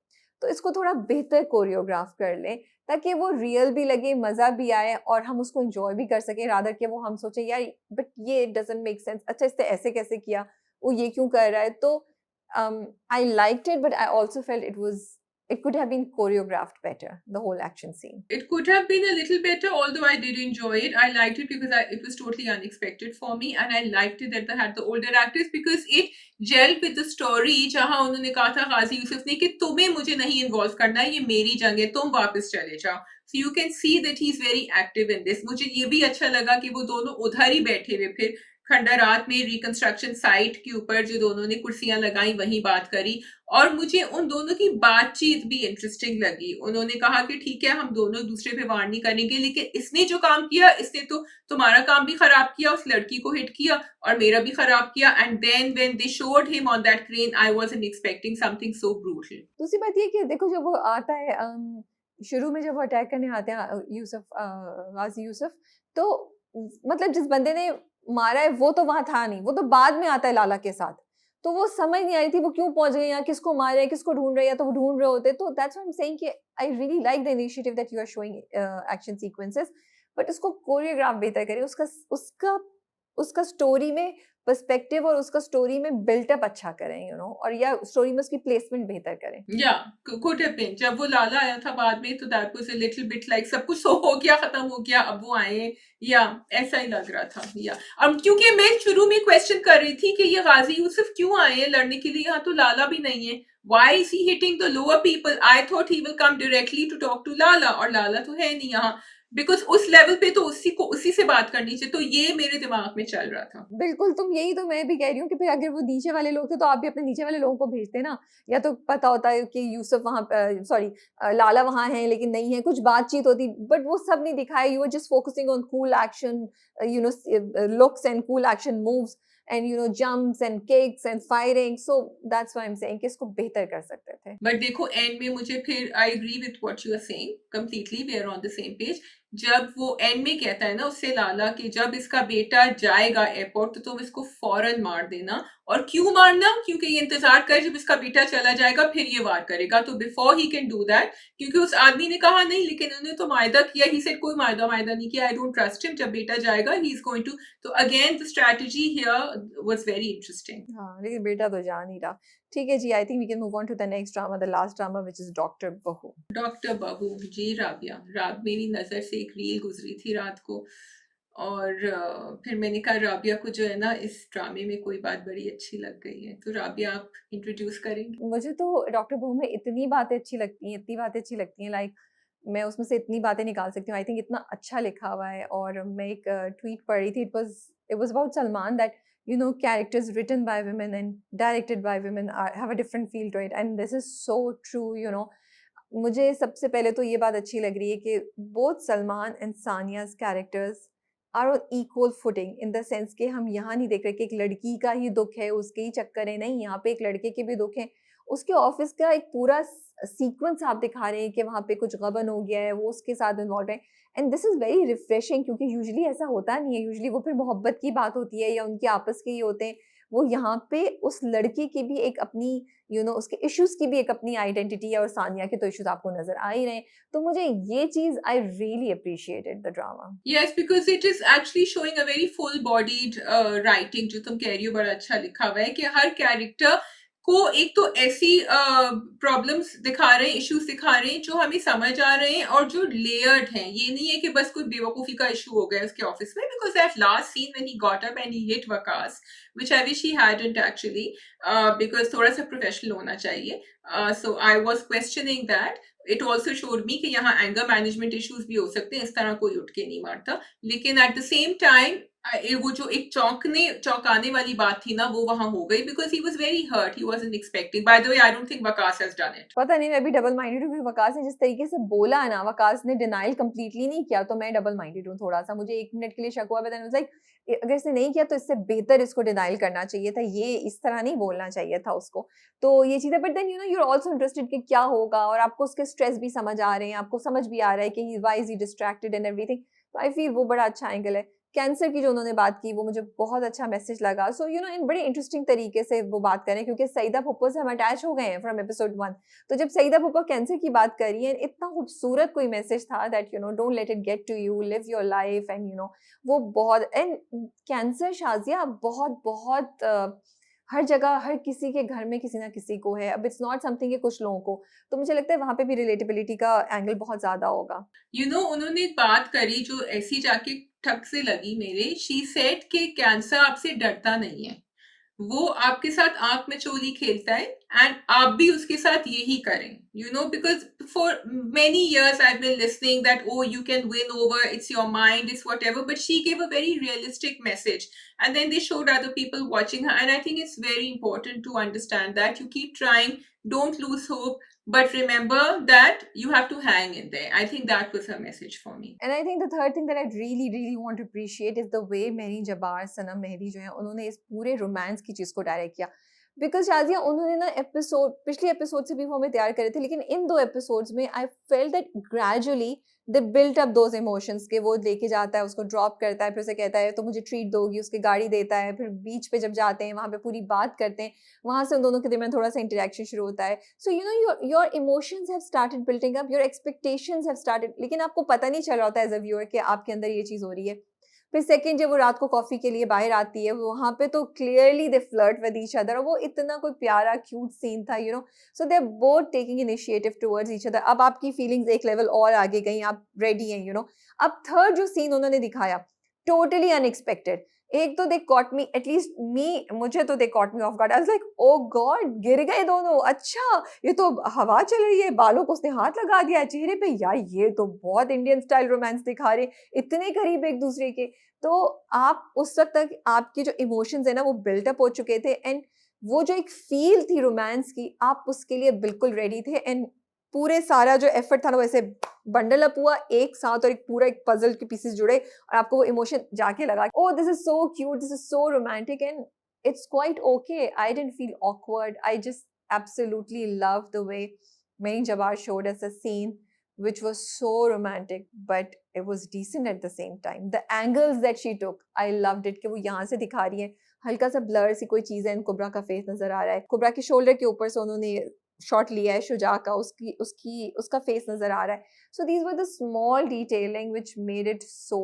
तो इसको थोड़ा बेहतर कोरियोग्राफ कर लें, ताकि वो रियल भी लगे, मज़ा भी आए और हम उसको एंजॉय भी कर सकें, रादर कि वो हम सोचें यार बट ये डजंट मेक सेंस, अच्छा इसने ऐसे कैसे किया, वो ये क्यों कर रहा है। तो I liked it, but I also felt it could have been choreographed better, the whole action scene. It could have been a little better, although I did enjoy it. I liked it because it was totally unexpected for me, and I liked it that they had the older actors because it gelled with the story. जहाँ उन्होंने कहा था गाजी यूसुफ ने कि तुम्हें मुझे नहीं involve करना है, ये मेरी जंग है, तुम वापस चले जाओ। So you can see that he is very active in this. मुझे ये भी अच्छा लगा कि वो दोनों उधर ही बैठे हुए फिर खंडारात में रिकंस्ट्रक्शन साइट के ऊपर जो दोनों ने कुर्सियां लगाई वहीं बात करी, और मुझे उन दोनों की बातचीत भी इंटरेस्टिंग लगी। उन्होंने कहा कि ठीक है हम दोनों दूसरे पे वार नहीं करेंगे, लेकिन इसने जो काम किया इसने तो तुम्हारा काम भी खराब किया, उस लड़की को हिट किया और मेरा भी खराब किया। And then when they showed him on that crane I wasn't expecting something so brutal. दूसरी बात ये कि देखो जब वो आता है शुरू में जब वो अटैक करने आते हैं यूसुफ गाजी यूसुफ, तो मतलब जिस बंदे ने मारा है वो तो वहां था नहीं, वो तो बाद में आता है लाला के साथ। तो वो समझ नहीं आ रही थी वो क्यों पहुंच गए यहाँ, किसको मारे हैं, किसको ढूंढ रहे हैं, या तो वो ढूंढ रहे होते। तो that's why I am saying कि I really like the initiative that you are showing action sequences, but उसको कोरियोग्राफ बेहतर करें, उसका उसका उसका स्टोरी में पर्सपेक्टिव और उसका स्टोरी में बिल्टअप अच्छा करें यू नो, और या स्टोरी में उसकी प्लेसमेंट बेहतर करें। या could have been, जब वो लाला आया था बाद में तो that was a little bit like सब कुछ हो गया, खत्म हो गया, अब वो आए, या ऐसा ही लग रहा था। या अब क्योंकि मैं शुरू में क्वेश्चन कर रही थी कि ये गाजी यूसुफ क्यों आए हैं लड़ने के लिए, यहाँ तो लाला भी नहीं है, why is he hitting the lower people? I thought he will come directly to talk to लाला, और लाला तो है नहीं यहाँ, बिकॉज उस लेवल पे तो उसी से बात करनी चाहिए। तो ये मेरे दिमाग में चल रहा था। बिल्कुल, तुम यही तो मैं भी कह रही हूँ कि फिर अगर वो नीचे वाले लोग थे तो आप भी अपने नीचे वाले लोगों को भेजते ना, या तो पता होता है कि यूसुफ वहाँ सॉरी लाला वहाँ है लेकिन नहीं है, कुछ बातचीत होती, बट वो सब नहीं दिखाया। You are just focusing on cool action you know looks and cool action moves and you know jumps and kicks and firing, so that's why I am saying कि इसको बेहतर कर सकते थे। बट देखो एंड में मुझे फिर I agree with what you are saying completely, we are on the same page. जब वो एंड में कहता है ना उससे लाला कि जब इसका बेटा जाएगा एयरपोर्ट तो तुम इसको फौरन मार देना। और क्यों मारना? क्योंकि ये इंतजार कर जब इसका बेटा चला जाएगा फिर ये वार करेगा, तो before he can do that, क्योंकि उस आदमी ने कहा नहीं, लेकिन उन्होंने तो मायदा किया, ही सेड कोई मायदा मायदा नहीं किया, आई डोंट ट्रस्ट हिम, जब बेटा जाएगा ही इज गोइंग टू। तो again the strategy here was very interesting. हाँ, लेकिन बेटा तो जा नहीं रहा। ठीक है जी, I think we can move on to the next drama, the last drama which is doctor Bahu. Doctor Bahu ji, Rabia, रात मेरी नज़र से एक रील गुजरी थी रात को, और फिर मैंने कहा राबिया को जो है ना इस ड्रामे में कोई बात बड़ी अच्छी लग गई है, तो राबिया आप इंट्रोड्यूस करेंगे? मुझे तो डॉक्टर बहू में इतनी बातें अच्छी लगती हैं, इतनी बातें अच्छी लगती हैं, लाइक मैं उसमें से इतनी बातें निकाल सकती हूँ। आई थिंक इतना अच्छा लिखा हुआ है। और मैं एक ट्वीट पढ़ रही थी, it was about Salman, that characters written by women and directed by women have a different feel to it, and this is so true. मुझे सबसे पहले तो ये बात अच्छी लग रही है कि both Salman and Sania's characters are on equal footing, in the sense कि हम यहाँ नहीं देख रहे कि एक लड़की का ही दुख है, उसके ही चक्कर है, नहीं, यहाँ पे एक लड़के के भी दुख है। उसके ऑफिस का एक पूरा सीक्वेंस आप दिखा रहे हैं कि वहाँ पे कुछ गबन हो गया है, वो उसके साथ इन्वॉल्व है, and this is very refreshing, क्योंकि यूजुअली ऐसा होता नहीं है। यूजुअली वो फिर मोहब्बत की बात होती है या उनके आपस के ही होते हैं। वो यहाँ पे उस लड़के की भी एक अपनी उसके इश्यूज की भी एक अपनी आइडेंटिटी है, और सानिया के तो इश्यूज आपको नजर आ ही रहे हैं। तो मुझे ये चीज I really appreciated the drama. Yes, because it is actually showing a very full bodied writing, जो तुम कह रही हो बड़ा अच्छा लिखा हुआ है, कि हर कैरेक्टर को एक तो ऐसी प्रॉब्लम्स दिखा रहे हैं, इश्यूज दिखा रहे हैं जो हमें समझ आ रहे हैं और जो लेयर्ड हैं। ये नहीं है कि बस कोई बेवकूफी का इशू हो गया उसके ऑफिस में, because that last scene when he got up and he hit Waqas, which I wish he hadn't actually, because थोड़ा सा प्रोफेशनल होना चाहिए। So I was questioning that. It also showed me कि यहाँ एंगर मैनेजमेंट इश्यूज भी हो सकते हैं, इस तरह कोई उठ के नहीं मारता। लेकिन एट द सेम टाइम वो जो एक चौंकाने वाली बात थी ना, वो वहां हो गई, because he was very hurt, he wasn't expecting. By the way, I don't think Waqas has done it. पता नहीं, मैं भी डबल माइंडेड हूँ, क्योंकि वकास ने जिस तरीके से बोला है ना, वकास ने डिनाइल कंप्लीटली नहीं किया, तो मैं डबल माइंडेड हूँ थोड़ा सा। मुझे 1 मिनट के लिए शक हुआ, बट देन लाइक अगर इसने नहीं किया तो इससे बेहतर इसको डिनाइल करना चाहिए था, ये इस तरह नहीं बोलना चाहिए था उसको। तो ये चीज़ है, but then you are also interested कि क्या होगा, और आपको उसके स्ट्रेस भी समझ आ रहे हैं, आपको समझ भी आ रहा है कि why is he distracted and everything. तो आई फील वो बड़ा अच्छा एंगल है। कैंसर की जो उन्होंने बात की, वो मुझे बहुत अच्छा मैसेज लगा। सो इन बड़े इंटरेस्टिंग तरीके से वो बात करें, क्योंकि सईदा पुप्पो से हम अटैच हो गए हैं फ्रॉम एपिसोड 1। तो जब सईदा पुप्पो कैंसर की बात करी है, इतना खूबसूरत कोई मैसेज था that don't let it get to you, live your life, and वो बहुत, एंड कैंसर शाजिया बहुत बहुत हर जगह, हर किसी के घर में किसी ना किसी को है। अब इट्स नॉट समथिंग कि कुछ लोगों को, तो मुझे लगता है वहां पे भी रिलेटेबिलिटी का एंगल बहुत ज्यादा होगा। उन्होंने एक बात करी जो ऐसी जाके ठक से लगी मेरे। शी सेड कि कैंसर आपसे डरता नहीं है, वो आपके साथ आंख में चोली खेलता है, एंड आप भी उसके साथ यही करें। Because for many years I've been listening that, oh, you can win over, it's your mind, it's whatever, but she gave a very realistic message, and then they showed other people watching her, and I think it's very important to understand that you keep trying, don't lose hope, but remember that you have to hang in there. I think that was her message for me. And I think the third thing that I really really want to appreciate is the way मेरी जबार सनम मेहदी जो है, उन्होंने इस पूरे romance की चीज को डायरेक्ट किया। बिकॉज शाजिया, उन्होंने ना पिछले एपिसोड से भी वो हमें तैयार करे थे, लेकिन इन 2 एपिसोड्स में I felt that gradually they built up those emotions के। वो लेके जाता है, उसको ड्रॉप करता है, फिर उसे कहता है तो मुझे ट्रीट दोगी, उसकी गाड़ी देता है, फिर बीच पे जब जाते हैं वहां पे पूरी बात करते हैं, वहां से उन दोनों के दरमियान थोड़ा सा इंटरेक्शन शुरू होता है। So your emotions have started building up, your expectations have started, लेकिन आपको पता नहीं चल रहा होता एज अ व्यूअर कि आपके अंदर ये चीज हो रही है। फिर सेकंड, जब वो रात को कॉफी के लिए बाहर आती है, वहां पे तो clearly they flirt with each other, और वो इतना कोई प्यारा क्यूट सीन था। So they are both taking initiative towards each other. अब आपकी फीलिंग्स एक लेवल और आगे गई, आप रेडी हैं। अब थर्ड जो सीन उन्होंने दिखाया, टोटली अनएक्सपेक्टेड। एक तो they caught me, at least me, मुझे तो they caught me off guard. I was like, oh God, गिर गए दोनों, अच्छा ये तो हवा चल रही है, बालों को उसने हाथ लगा दिया है चेहरे पे, यार ये तो बहुत इंडियन स्टाइल रोमांस दिखा रहे, इतने करीब एक दूसरे के। तो आप उस वक्त तक आपके जो इमोशंस है ना, वो बिल्टअप हो चुके थे, एंड वो जो एक फील थी रोमांस की, आप उसके लिए बिल्कुल रेडी थे, एंड पूरे सारा जो एफर्ट था ना, वैसे बंडल अप हुआ एक साथ, और एक पूरा एक पजल के पीसेस जुड़े, और आपको वो इमोशन जाके लगा, oh this is so cute, this is so romantic, and it's quite okay. I didn't feel awkward, I just absolutely love the way Many Jabbar showed us a scene which was so romantic, but it was decent at the same time. The angles that she took, I loved it. कि वो यहाँ से दिखा रही है, हल्का सा blur सी कोई चीज़ है, कुबरा का फेस नजर आ रहा है, कुबरा के शोल्डर के ऊपर से उन्होंने शॉट लिया है शुजा का, उसका फेस नजर आ रहा है. So these were the small detailing which made it so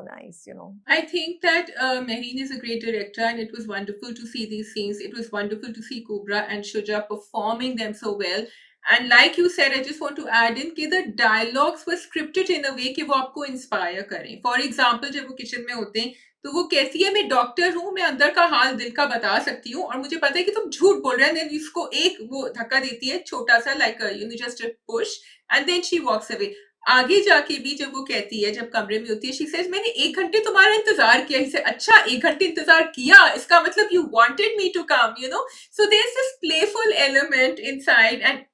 nice, you know. I think that Mehreen is a great director, and it was wonderful to see these scenes. It was wonderful to see Kubra and Shuja performing them so well. And like you said, I just want to add in कि the dialogues were scripted in a way कि वो आपको inspire करें. For example, जब वो kitchen में होते हैं तो वो कहती है मैं डॉक्टर हूँ, मैं अंदर का हाल दिल का बता सकती हूँ और मुझे पता है कि तुम झूठ बोल रहे हो. देन इसको एक वो धक्का देती है छोटा सा, like you know just a push, and then she walks away. आगे जाके भी जब वो कहती है, जब कमरे में होती है, शी सेज मैंने 1 घंटे तुम्हारा इंतजार किया. इसे अच्छा 1 घंटे इंतजार किया, इसका मतलब you wanted me to come, you know. So there is this playful element inside. And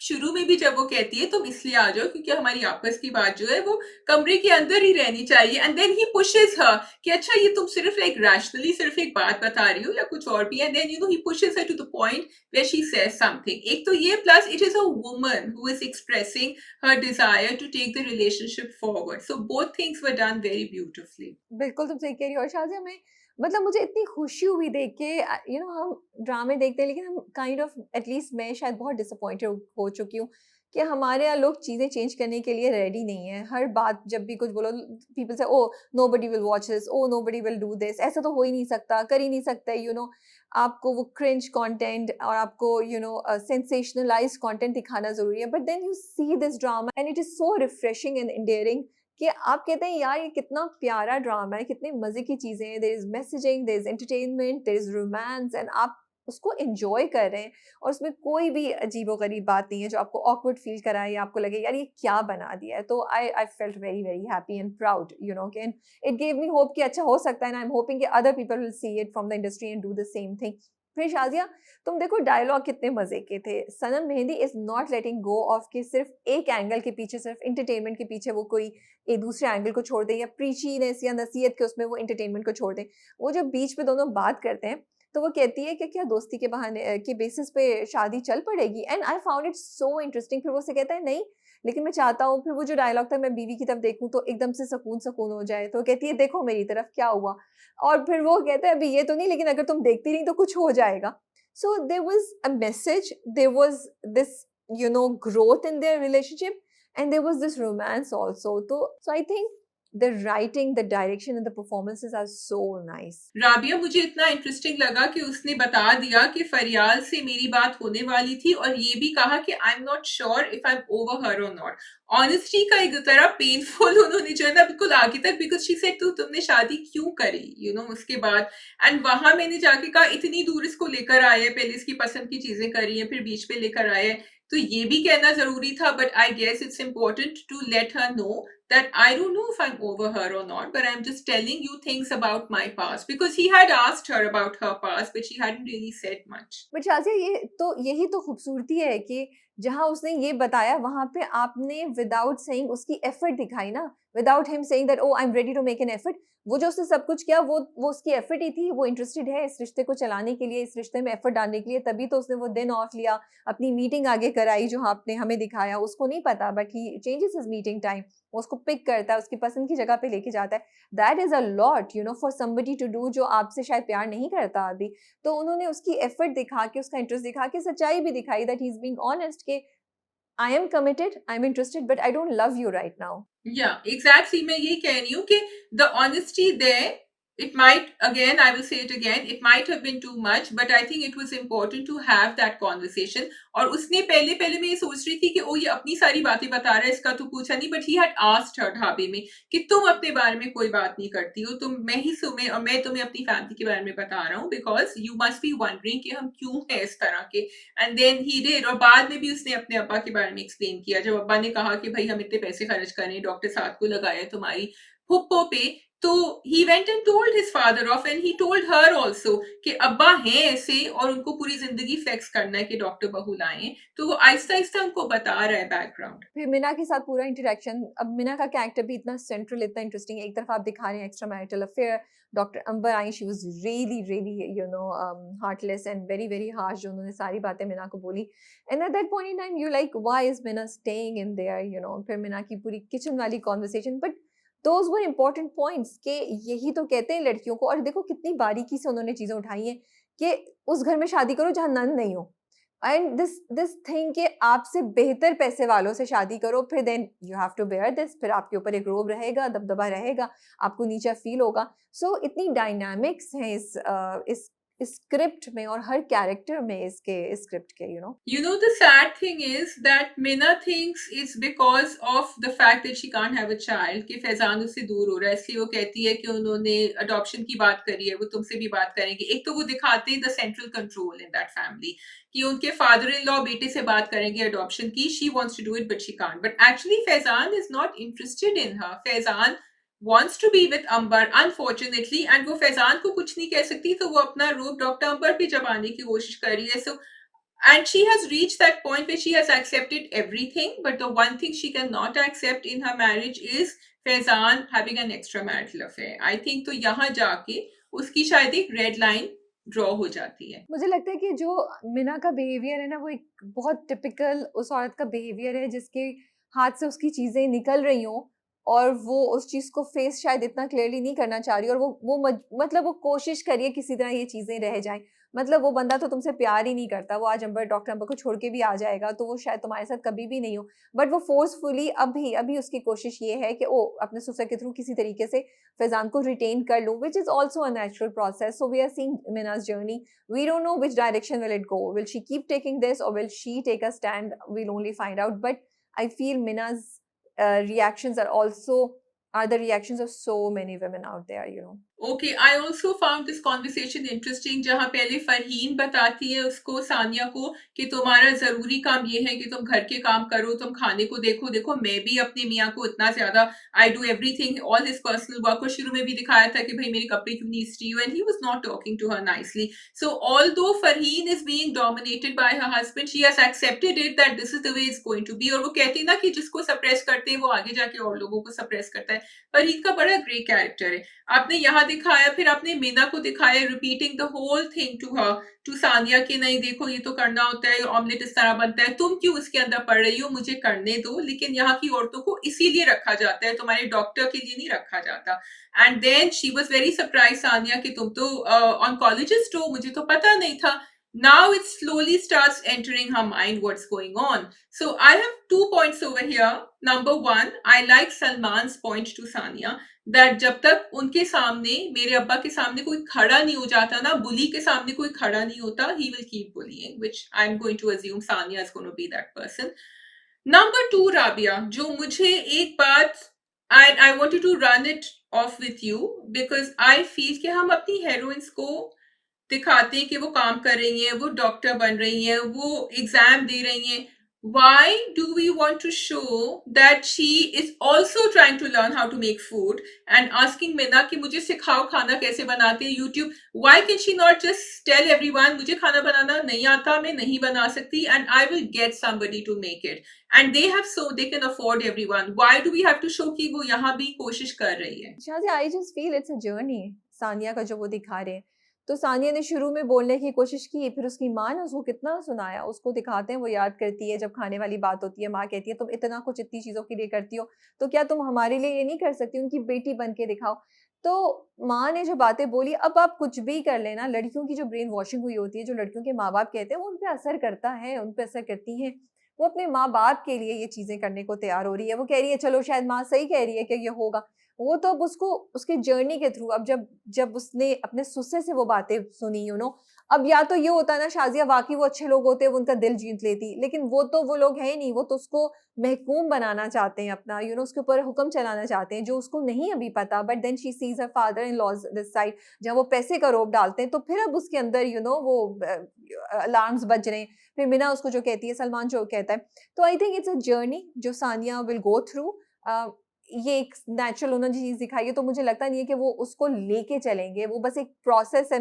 शुरू में भी जब वो कहती है तुम इसलिए आ जाओ क्योंकि हमारी आपस की बात जो है वो कमरे के अंदर ही रहनी चाहिए, एंड देन ही पुशेस हर कि अच्छा ये तुम सिर्फ एक रैशनली सिर्फ एक बात बता रही हो या कुछ और भी, and then you know he pushes her to the point where she says something. एक तो ये, plus it is a woman who is expressing her desire to take the relationship forward. So both things were done very beautifully. बिल्कुल तुम सही कह रही हो. और शाज़िया, मैं मतलब मुझे इतनी खुशी हुई देख के, यू नो हम ड्रामे देखते हैं लेकिन हम काइंड ऑफ, एटलीस्ट मैं शायद बहुत डिसअपॉइंटेड हो चुकी हूँ कि हमारे यहाँ लोग चीज़ें चेंज करने के लिए रेडी नहीं है. हर बात जब भी कुछ बोलो, people say oh nobody will watch this, oh nobody will do this, ऐसा तो हो ही नहीं सकता, कर ही नहीं सकता, यू नो. आपको वो क्रिंज कंटेंट और आपको यू नो सेंसेशनलाइज्ड कंटेंट दिखाना ज़रूरी है, but then you see this drama and it is so refreshing and endearing कि आप कहते हैं यार ये कितना प्यारा ड्रामा है, कितने मजे की चीजें हैं. There is messaging, there is entertainment, there is romance, and आप उसको एंजॉय कर रहे हैं और उसमें कोई भी अजीबोगरीब बात नहीं है जो आपको ऑकवर्ड फील कराए या आपको लगे यार ये क्या बना दिया है. तो I felt very very happy and proud, you know, can it gave me hope कि अच्छा हो सकता है, ना आई एम होपिंग कि other people will see it from the industry and do the same thing. फिर शाजिया, तुम देखो डायलॉग कितने मजे के थे. Sanam Mehndi is not letting go of कि सिर्फ एक एंगल के पीछे, सिर्फ इंटरटेनमेंट के पीछे वो कोई एक दूसरे एंगल को छोड़ दें या प्रीचीनेस या नसीहत के उसमें वो एंटरटेनमेंट को छोड़ दें. वो जब बीच में दोनों बात करते हैं तो वो कहती है कि क्या दोस्ती के बहाने के बेसिस पे शादी चल पड़ेगी, and I found it so interesting. फिर वो से कहता है नहीं, लेकिन मैं चाहता हूँ, फिर वो जो डायलॉग था मैं बीवी की तरफ देखूं तो एकदम से सुकून सुकून हो जाए. तो कहती है देखो मेरी तरफ क्या हुआ, और फिर वो कहता है अभी ये तो नहीं, लेकिन अगर तुम देखती नहीं तो कुछ हो जाएगा. So there was a message, there was this, you know, growth in their relationship, and there was this romance also. So I think the writing, the direction, and the performances are so nice. Rabia, मुझे इतना interesting लगा कि उसने बता दिया कि फरियाल से मेरी बात होने वाली थी और ये भी कहा कि I am not sure if I am over हर और नॉट. ऑनेस्टी का एक तरह पेनफुल उन्होंने जो है ना बिल्कुल आगे तक, बिकॉज शी सेड तो तुमने शादी क्यों करी, यू नो, उसके बाद. एंड वहां मैंने जाके कहा इतनी दूर इसको लेकर आए, पहले इसकी पसंद की चीजें करी है, फिर बीच पे लेकर आए, तो ये भी कहना जरूरी था. But I guess it's important to let her know that I don't know if I'm over her or not, but I'm just telling you things about my past, because he had asked her about her past, but she hadn't really said much. But Shazia, यही तो खूबसूरती है कि जहाँ उसने ये बताया वहां पे आपने विदाउट सेइंग उसकी एफर्ट दिखाई ना, without him saying that oh I am ready to make an effort. वो जो उसने सब कुछ किया वो उसकी एफर्ट ही थी. वो इंटरेस्टेड है इस रिश्ते को चलाने के लिए, इस रिश्ते में एफर्ट डालने के लिए, तभी तो उसने वो दिन ऑफ लिया, अपनी मीटिंग आगे कराई जो आपने हमें दिखाया. उसको नहीं पता, but he changes his meeting time, वो उसको पिक करता है, उसकी पसंद की जगह पे लेके जाता है. That is a lot, you know, for somebody to do, जो आपसे शायद प्यार नहीं करता अभी. तो उन्होंने उसकी एफर्ट दिखा के, उसका इंटरेस्ट दिखा के, सच्चाई भी दिखाई that he is being honest के I am committed, I am interested, but I don't love you right now. Yeah, exactly. मैं ये कह रही हूँ कि the honesty there, it might, again, I will say it again, it might have been too much, but I think it was important to have that conversation. और उसने पहले मैं ये सोच रही थी कि ओ ये अपनी सारी बातें बता रहा है, इसका तो पूछा नहीं, but he had asked her ढाबे में कि तुम अपने बारे में कोई बात नहीं करती हो, तुम, मैं ही सुमे और मैं तुम्हें अपनी फैमिली के बारे में बता रहा हूँ, because you must be wondering कि हम क्यों हैं इस तरह के. And then he did, और बाद में भी उसने अपने अब्बा के बारे में एक्सप्लेन किया, जब अब्बा ने कहा कि भाई हम इतने पैसे खर्च करें, डॉक्टर साहब को लगाया तुम्हारी फुप्पो पे, तो he went and told his father of and he told her also कि अब्बा हैं ऐसे और उनको पूरी जिंदगी फ्लेक्स करना है कि डॉक्टर बहू लाएं, तो वो आहिस्ता आहिस्ता उनको बता रहा है बैकग्राउंड। फिर मीना के साथ पूरा इंटरेक्शन, अब मीना का कैरेक्टर भी इतना सेंट्रल, इतना इंटरेस्टिंग है। एक तरफ आप दिखा रहे हैं extra marital affair, doctor Amber I, she was really really heartless and very very harsh, जो उन्होंने सारी बातें मीना को बोली। And at that point in time you like why is Meena staying in there, फिर मीना की पूरी किचन वाली conversation, but those were important points के यही तो कहते हैं लड़कियों को। और देखो कितनी बारीकी से उन्होंने चीजें उठाई हैं कि उस घर में शादी करो जहाँ नन नहीं हो, एंड दिस थिंग कि आपसे बेहतर पैसे वालों से शादी करो, फिर then you have to bear this, फिर आपके ऊपर एक रोब रहेगा, दबदबा रहेगा, आपको नीचा फील होगा। सो इतनी डायनामिक्स हैं इस स्क्रिप्ट में और हर कैरेक्टर में इसके स्क्रिप्ट के You know, the sad thing is that Minna thinks it's because of the fact that she can't have a child कि फैजान उससे दूर हो रहा है, इसलिए वो कहती है कि उन्होंने अडॉप्शन की बात करी है, वो तुमसे भी बात करेंगे। एक तो वो दिखाते हैं the central control in that family कि उनके फादर इन लॉ बेटे से बात करेंगे अडॉप्शन की, she wants to do it but she can't, but actually Faizan is not interested in her. Faizan wants to be with Amber unfortunately, and वो फैजान को कुछ नहीं कह सकती, तो वो अपना रूप डॉक्टर अंबर पे जमाने की कोशिश कर रही है। So and she has reached that point where she has accepted everything, but the one thing she cannot accept in her marriage is Faizan having an extramarital affair. I think तो यहाँ जाके उसकी शायद एक रेड लाइन ड्रॉ हो जाती है। मुझे लगता है कि जो मीना का बिहेवियर है ना, वो एक बहुत टिपिकल उस औरत का बिहेवियर है जिसके हाथ से उसकी चीजें निकल रही हों और वो उस चीज को फेस शायद इतना क्लियरली नहीं करना चाह रही, और मतलब वो कोशिश करिए किसी तरह ये चीजें रह जाएं। मतलब वो बंदा तो तुमसे प्यार ही नहीं करता, वो आज डॉक्टर अंबर को छोड़ के भी आ जाएगा, तो वो शायद तुम्हारे साथ कभी भी नहीं हो, बट वो फोर्सफुली अभी अभी उसकी कोशिश ये है कि ओ अपने ससुर के थ्रू किसी तरीके से फैजान को रिटेन कर लूं, which is also a natural process. So we are seeing Meena's journey. We don't know which direction will it go. Will she keep taking this or will she take a stand? We'll only find out. But I feel Mina's reactions are the reactions of so many women out there. Okay, I also found this conversation interesting जहाँ पहले फरहीन बताती है उसको सानिया को कि तुम्हारा जरूरी काम ये है कि तुम घर के काम करो, तुम खाने को देखो, देखो मैं भी अपने मियाँ को इतना ज्यादा I do everything, all his personal work, और शुरू में भी दिखाया था कि भाई मेरे कपड़े क्यों नहीं इस्त्री हो, and he was not talking to her nicely. So although Farheen is being dominated by her husband, she has accepted it that this is the way it's going to be. और वो कहती ना कि जिसको सप्रेस करते हैं वो आगे जाके और लोगों को सप्रेस करता है। फरहीन का बड़ा ग्रेट कैरेक्टर है। आपने यहाँ दिखाया, फिर आपने मीना को दिखाया repeating the whole thing to her, to Sania कि नहीं देखो ये तो करना होता है, ऑमलेट इस तरह बनता है, तुम क्यों इसके अंदर पड़ रही हो, मुझे करने दो। लेकिन यहाँ की औरतों को इसीलिए रखा जाता है, तुम्हारे डॉक्टर के लिए नहीं रखा जाता। And then she was very surprise Sania कि तुम तो ऑनकोलॉजिस्ट हो, मुझे तो पता नहीं था। Now it slowly starts entering her mind what's going on. So I have 2 points over here. Number one, I like Salman's point to Sania that जब तक उनके सामने, मेरे अब्बा के सामने कोई खड़ा नहीं हो जाता ना, बुली के सामने कोई खड़ा नहीं होता, he will keep bullying, which I'm going to assume Sania is going to be that person. Number two, Rabia, जो मुझे एक बात, I wanted to run it off with you because I feel कि हम अपनी heroines को दिखाते हैं कि वो काम कर रही हैं, वो डॉक्टर बन रही हैं, वो एग्जाम दे रही हैं। Why do we want to show that she is also trying to learn how to make food and asking Minna कि मुझे सिखाओ खाना कैसे बनाते हैं YouTube? Why can she not just tell everyone मुझे खाना बनाना नहीं आता, मैं नहीं बना सकती, and I will get somebody to make it. And they have, so they can afford everyone. Why do we have to show कि वो यहाँ भी कोशिश कर रही है? शादी, I just feel it's a journey. Sania का जो वो दिखा रहे हैं, तो सानिया ने शुरू में बोलने की कोशिश की, फिर उसकी माँ ने उसको कितना सुनाया, उसको दिखाते हैं वो याद करती है जब खाने वाली बात होती है, माँ कहती है तुम इतना कुछ इतनी चीजों के लिए करती हो, तो क्या तुम हमारे लिए ये नहीं कर सकती, उनकी बेटी बन के दिखाओ। तो माँ ने जो बातें बोली, अब आप कुछ भी कर लेना, लड़कियों की जो ब्रेन वॉशिंग हुई होती है, जो लड़कियों के माँ बाप कहते हैं वो उन पर असर करता है, उन पर असर करती है। वो अपने माँ बाप के लिए ये चीजें करने को तैयार हो रही है, वो कह रही है चलो शायद माँ सही कह रही है कि ये होगा। वो तो अब उसको उसके जर्नी के थ्रू, अब जब जब उसने अपने सुसर से वो बातें सुनी, अब या तो ये होता ना शाजिया वाकई वो अच्छे लोग होते, वो उनका दिल जीत लेती, लेकिन वो लोग हैं ही नहीं, वो तो उसको महकूम बनाना चाहते हैं अपना, उसके ऊपर हुक्म चलाना चाहते हैं, जो उसको नहीं अभी पता। But then she sees her father in laws this side, जब वो पैसे का रोब डालते हैं तो फिर अब उसके अंदर वो अलार्म्स बज रहे हैं। फिर मीना उसको जो कहती है, सलमान जो कहता है, तो आई थिंक इट्स अ जर्नी जो सानिया विल गो थ्रू। ये एक नेचुरल उन्होंने चीज़ दिखाई है, तो मुझे लगता नहीं है कि वो उसको लेके चलेंगे। वो बस एक प्रोसेस है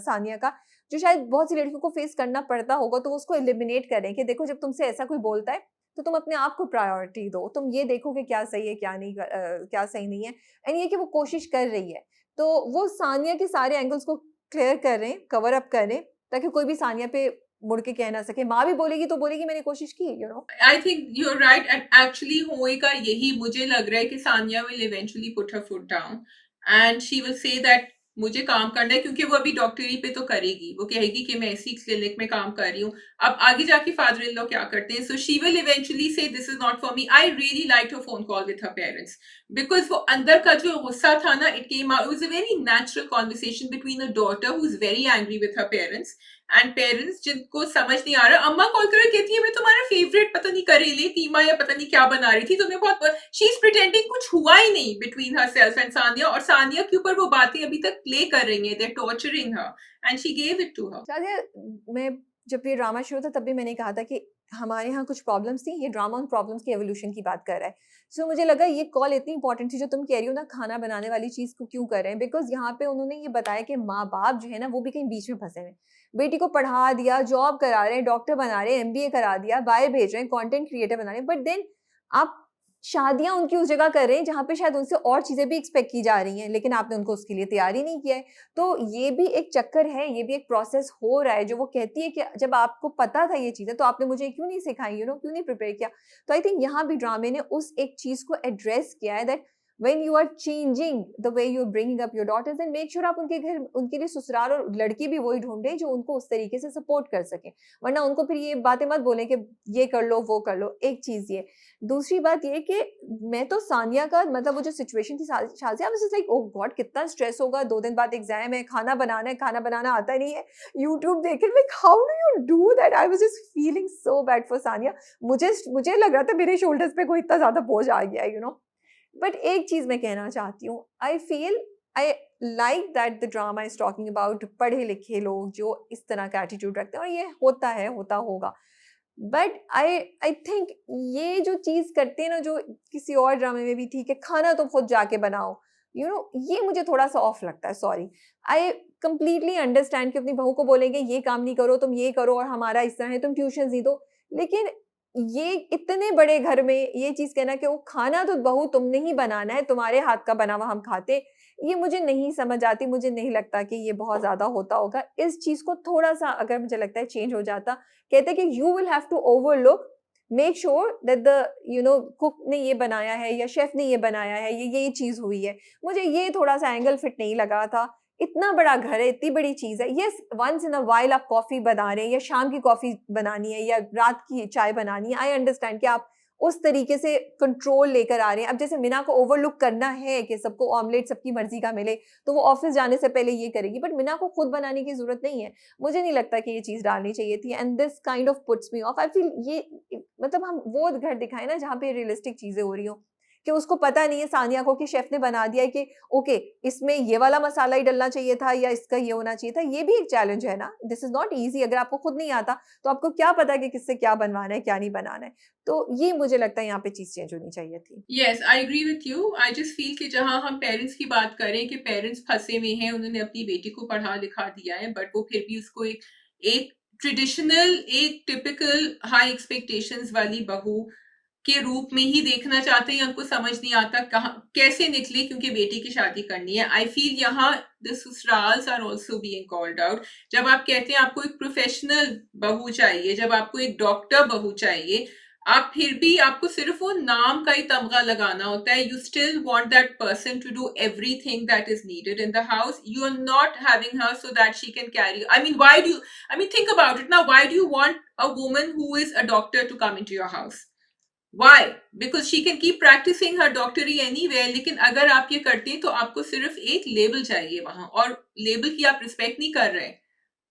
सानिया का, जो शायद बहुत सी लड़कियों को फेस करना पड़ता होगा, तो वो उसको एलिमिनेट करें कि देखो जब तुमसे ऐसा कोई बोलता है, तो तुम अपने आप को प्रायोरिटी दो। तुम ये देखो कि क्या सही है, क्या नहीं क्या सही नहीं है, एंड ये कि वो कोशिश कर रही है। तो वो सानिया के सारे एंगल्स को क्लियर कर रहे हैं, कवर अप कर रहे हैं, ताकि कोई भी सानिया पे मुड़ के कह ना सके। माँ भी बोलेगी तो बोलेगी मैंने कोशिश की, you know. I think you are right, and actually होएगा यही। मुझे लग रहा है कि Sania will eventually put her foot down and she will say that मुझे काम करना है, क्योंकि वो अभी डॉक्टरी पे तो करेगी, वो कहेगी कि मैं इसी क्लिनिक में काम कर रही हूँ। अब आगे जाके फादर इन लॉ क्या करते हैं, सो शी विल इवेंचुअली से this is not for me. I really like her phone call with her parents, because वो अंदर का जो गुस्सा था ना, it came out, it was a very natural conversation between a daughter who is very angry with her parents and parents जिनको समझ नहीं आ रहा। अम्मा कॉल कर कहती है मैं तुम्हारा फेवरेट पता नहीं करेले कीमा या पता नहीं क्या बना रही थी, तुम्हें बहुत, शी इज प्रिटेंडिंग कुछ हुआ ही नहीं between her self and Sania, और सानिया के ऊपर वो बातें अभी तक प्ले कर रही हैं, they are torturing her and she gave it to her. शायद मैं जब ये ड्रामा शुरू था तब भी मैंने कहा था कि हमारे यहाँ कुछ प्रॉब्लम्स थी, ये ड्रामा उन प्रॉब्लम्स की एवोल्यूशन की बात कर रहा है। सो मुझे लगा ये कॉल इतनी इंपॉर्टेंट थी जो तुम कह रही हो ना, खाना बनाने वाली चीज़ को क्यों कर रहे हैं, बिकॉज़ यहाँ पे उन्होंने ये बताया कि माँ-बाप जो है ना वो भी कहीं बीच में फँसे हुए हैं। बेटी को पढ़ा दिया, जॉब करा रहे हैं, डॉक्टर बना रहे हैं, एमबीए करा दिया, बाहर भेज रहे हैं, कंटेंट क्रिएटर बना रहे हैं, बट देन आप शादियाँ उनकी उस जगह कर रहे हैं जहाँ पे शायद उनसे और चीज़ें भी एक्सपेक्ट की जा रही हैं, लेकिन आपने उनको उसके लिए तैयार ही नहीं किया है। तो ये भी एक चक्कर है, ये भी एक प्रोसेस हो रहा है, जो वो कहती है कि जब आपको पता था ये चीज़ें, तो आपने मुझे क्यों नहीं सिखाई, यू नो, क्यों नहीं प्रिपेयर किया? तो आई थिंक यहाँ भी ड्रामे ने उस एक चीज़ को एड्रेस किया है that when you are changing the way you are bringing up your daughters, then make sure आप उनके घर उनके लिए ससुराल और लड़की भी वही ढूँढें जो उनको उस तरीके से सपोर्ट कर सकें। वरना उनको फिर ये बातें मत बोलें कि ये कर लो, वो कर लो। एक चीज़ ये। दूसरी बात ये कि मैं तो सानिया का मतलब वो जो सिचुएशन थी Shazia, I was just like oh God कितना स्ट्रेस होगा, 2 दिन बाद एग्ज़ाम है, खाना बनाना है, खाना बनाना आता नहीं है, यूट्यूब देख के like how do you do that? I was just feeling so bad for Sania. मुझे लग रहा था मेरे शोल्डर्स पे कोई इतना ज़्यादा बोझ आ गया है, यू नो। बट एक चीज़ मैं कहना चाहती हूँ, I like that the drama is talking about पढ़े-लिखे लोग जो इस तरह का एटीट्यूड रखते हैं, और ये होता है, होता होगा। बट आई आई थिंक ये जो चीज़ करते हैं ना, जो किसी और ड्रामे में भी थी कि खाना तुम खुद जाके बनाओ, यू नो, ये मुझे थोड़ा-सा ऑफ लगता है, सॉरी। आई कंप्लीटली अंडरस्टैंड कि अपनी बहू को बोलेंगे ये काम नहीं करो, तुम ये करो और हमारा इस तरह है, तुम ट्यूशन्स नहीं दो। लेकिन ये इतने बड़े घर में ये चीज़ कहना कि वो खाना तो बहू तुमने ही बनाना है, तुम्हारे हाथ का बना हुआ हम खाते, ये मुझे नहीं समझ आती, मुझे नहीं लगता कि ये बहुत ज़्यादा होता होगा। इस चीज़ को थोड़ा-सा अगर मुझे लगता है चेंज हो जाता, कहते हैं कि you will have to overlook, make sure that the you know cook ने ये बनाया है या शेफ ने ये बनाया है, ये चीज़ हुई है। मुझे ये थोड़ा-सा एंगल फिट नहीं लगा था। इतना बड़ा घर है, इतनी बड़ी चीज़ है। Yes, once in a while आप कॉफ़ी बना रहे हैं या शाम की कॉफ़ी बनानी है या रात की चाय बनानी है, आई अंडरस्टैंड कि आप उस तरीके से कंट्रोल लेकर आ रहे हैं। अब जैसे मिना को ओवरलुक करना है कि सबको ऑमलेट सबकी मर्ज़ी का मिले, तो वो ऑफ़िस जाने से पहले ये करेगी, बट मिना को खुद बनाने की ज़रूरत नहीं है। मुझे नहीं लगता कि ये चीज़ डालनी चाहिए थी, and this kind of puts me of. I feel ये मतलब हम वो घर दिखाएँ ना जहाँ पे रियलिस्टिक चीज़ें हो रही हों, कि उसको पता नहीं है सानिया को कि शेफ़ ने बना दिया है कि ओके, इसमें ये वाला मसाला ही डलना चाहिए था या इसका ये होना चाहिए था। ये भी एक चैलेंज है ना, दिस इज़ नॉट ईज़ी। अगर आपको खुद नहीं आता, तो आपको क्या पता कि किससे क्या बनवाना है, क्या नहीं बनाना है। तो ये मुझे लगता है यहाँ पे चीज़ चेंज होनी चाहिए थी। Yes, I agree with you. I just feel कि जहाँ हम पेरेंट्स की बात करें कि पेरेंट्स फंसे हुए हैं, उन्होंने अपनी बेटी को पढ़ा लिखा दिया है, बट वो फिर भी उसको एक एक ट्रेडिशनल, एक टिपिकल हाई एक्सपेक्टेशंस वाली बहू के रूप में ही देखना चाहते हैं। उनको समझ नहीं आता कहाँ कैसे निकले, क्योंकि बेटी की शादी करनी है। आई फील यहाँ the sasurals are also being called out. जब आप कहते हैं आपको एक प्रोफेशनल बहू चाहिए, जब आपको एक डॉक्टर बहू चाहिए, आप फिर भी आपको सिर्फ वो नाम का ही तमगा लगाना होता है। You still want that person to do everything that is needed in the house. You are not having her so that she can carry, I mean why do, I mean think about it now, why do you want a woman who is a doctor to come into your house? Why? Because she can keep practicing her doctory anywhere. लेकिन अगर आप ये करते हैं तो आपको सिर्फ एक लेबल चाहिए वहां, और लेबल की आप रिस्पेक्ट नहीं कर रहे।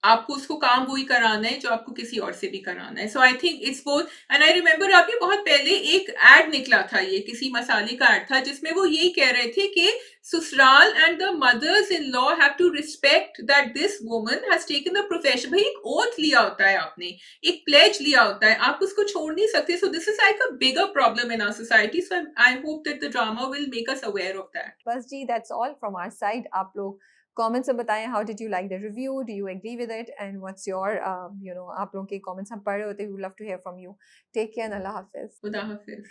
आपको उसको काम वही कराना है जो आपको किसी और से भी कराना है। So I think it's both. And I remember अभी बहुत पहले एक एड निकला था, ये किसी मसाले का एड था जिसमें वो यही कह रहे थे कि ससुराल and the mothers in law have to respect that this woman has taken the profession. भाई एक ओथ लिया होता है आपने, एक प्लेज लिया होता है, आप उसको छोड़ नहीं सकते। So this is like a bigger problem in our society. So I hope that the drama will make us aware of that. बस जी, that's all from our side. आप लोग कमेंट्स में बताएं, how did you like the review, do you agree with it, and what's your आप लोगों के comments हम पढ़ रहे होते हैं, we would love to hear from you. Take care, अल्लाह हाफिज। खुदा हाफिज।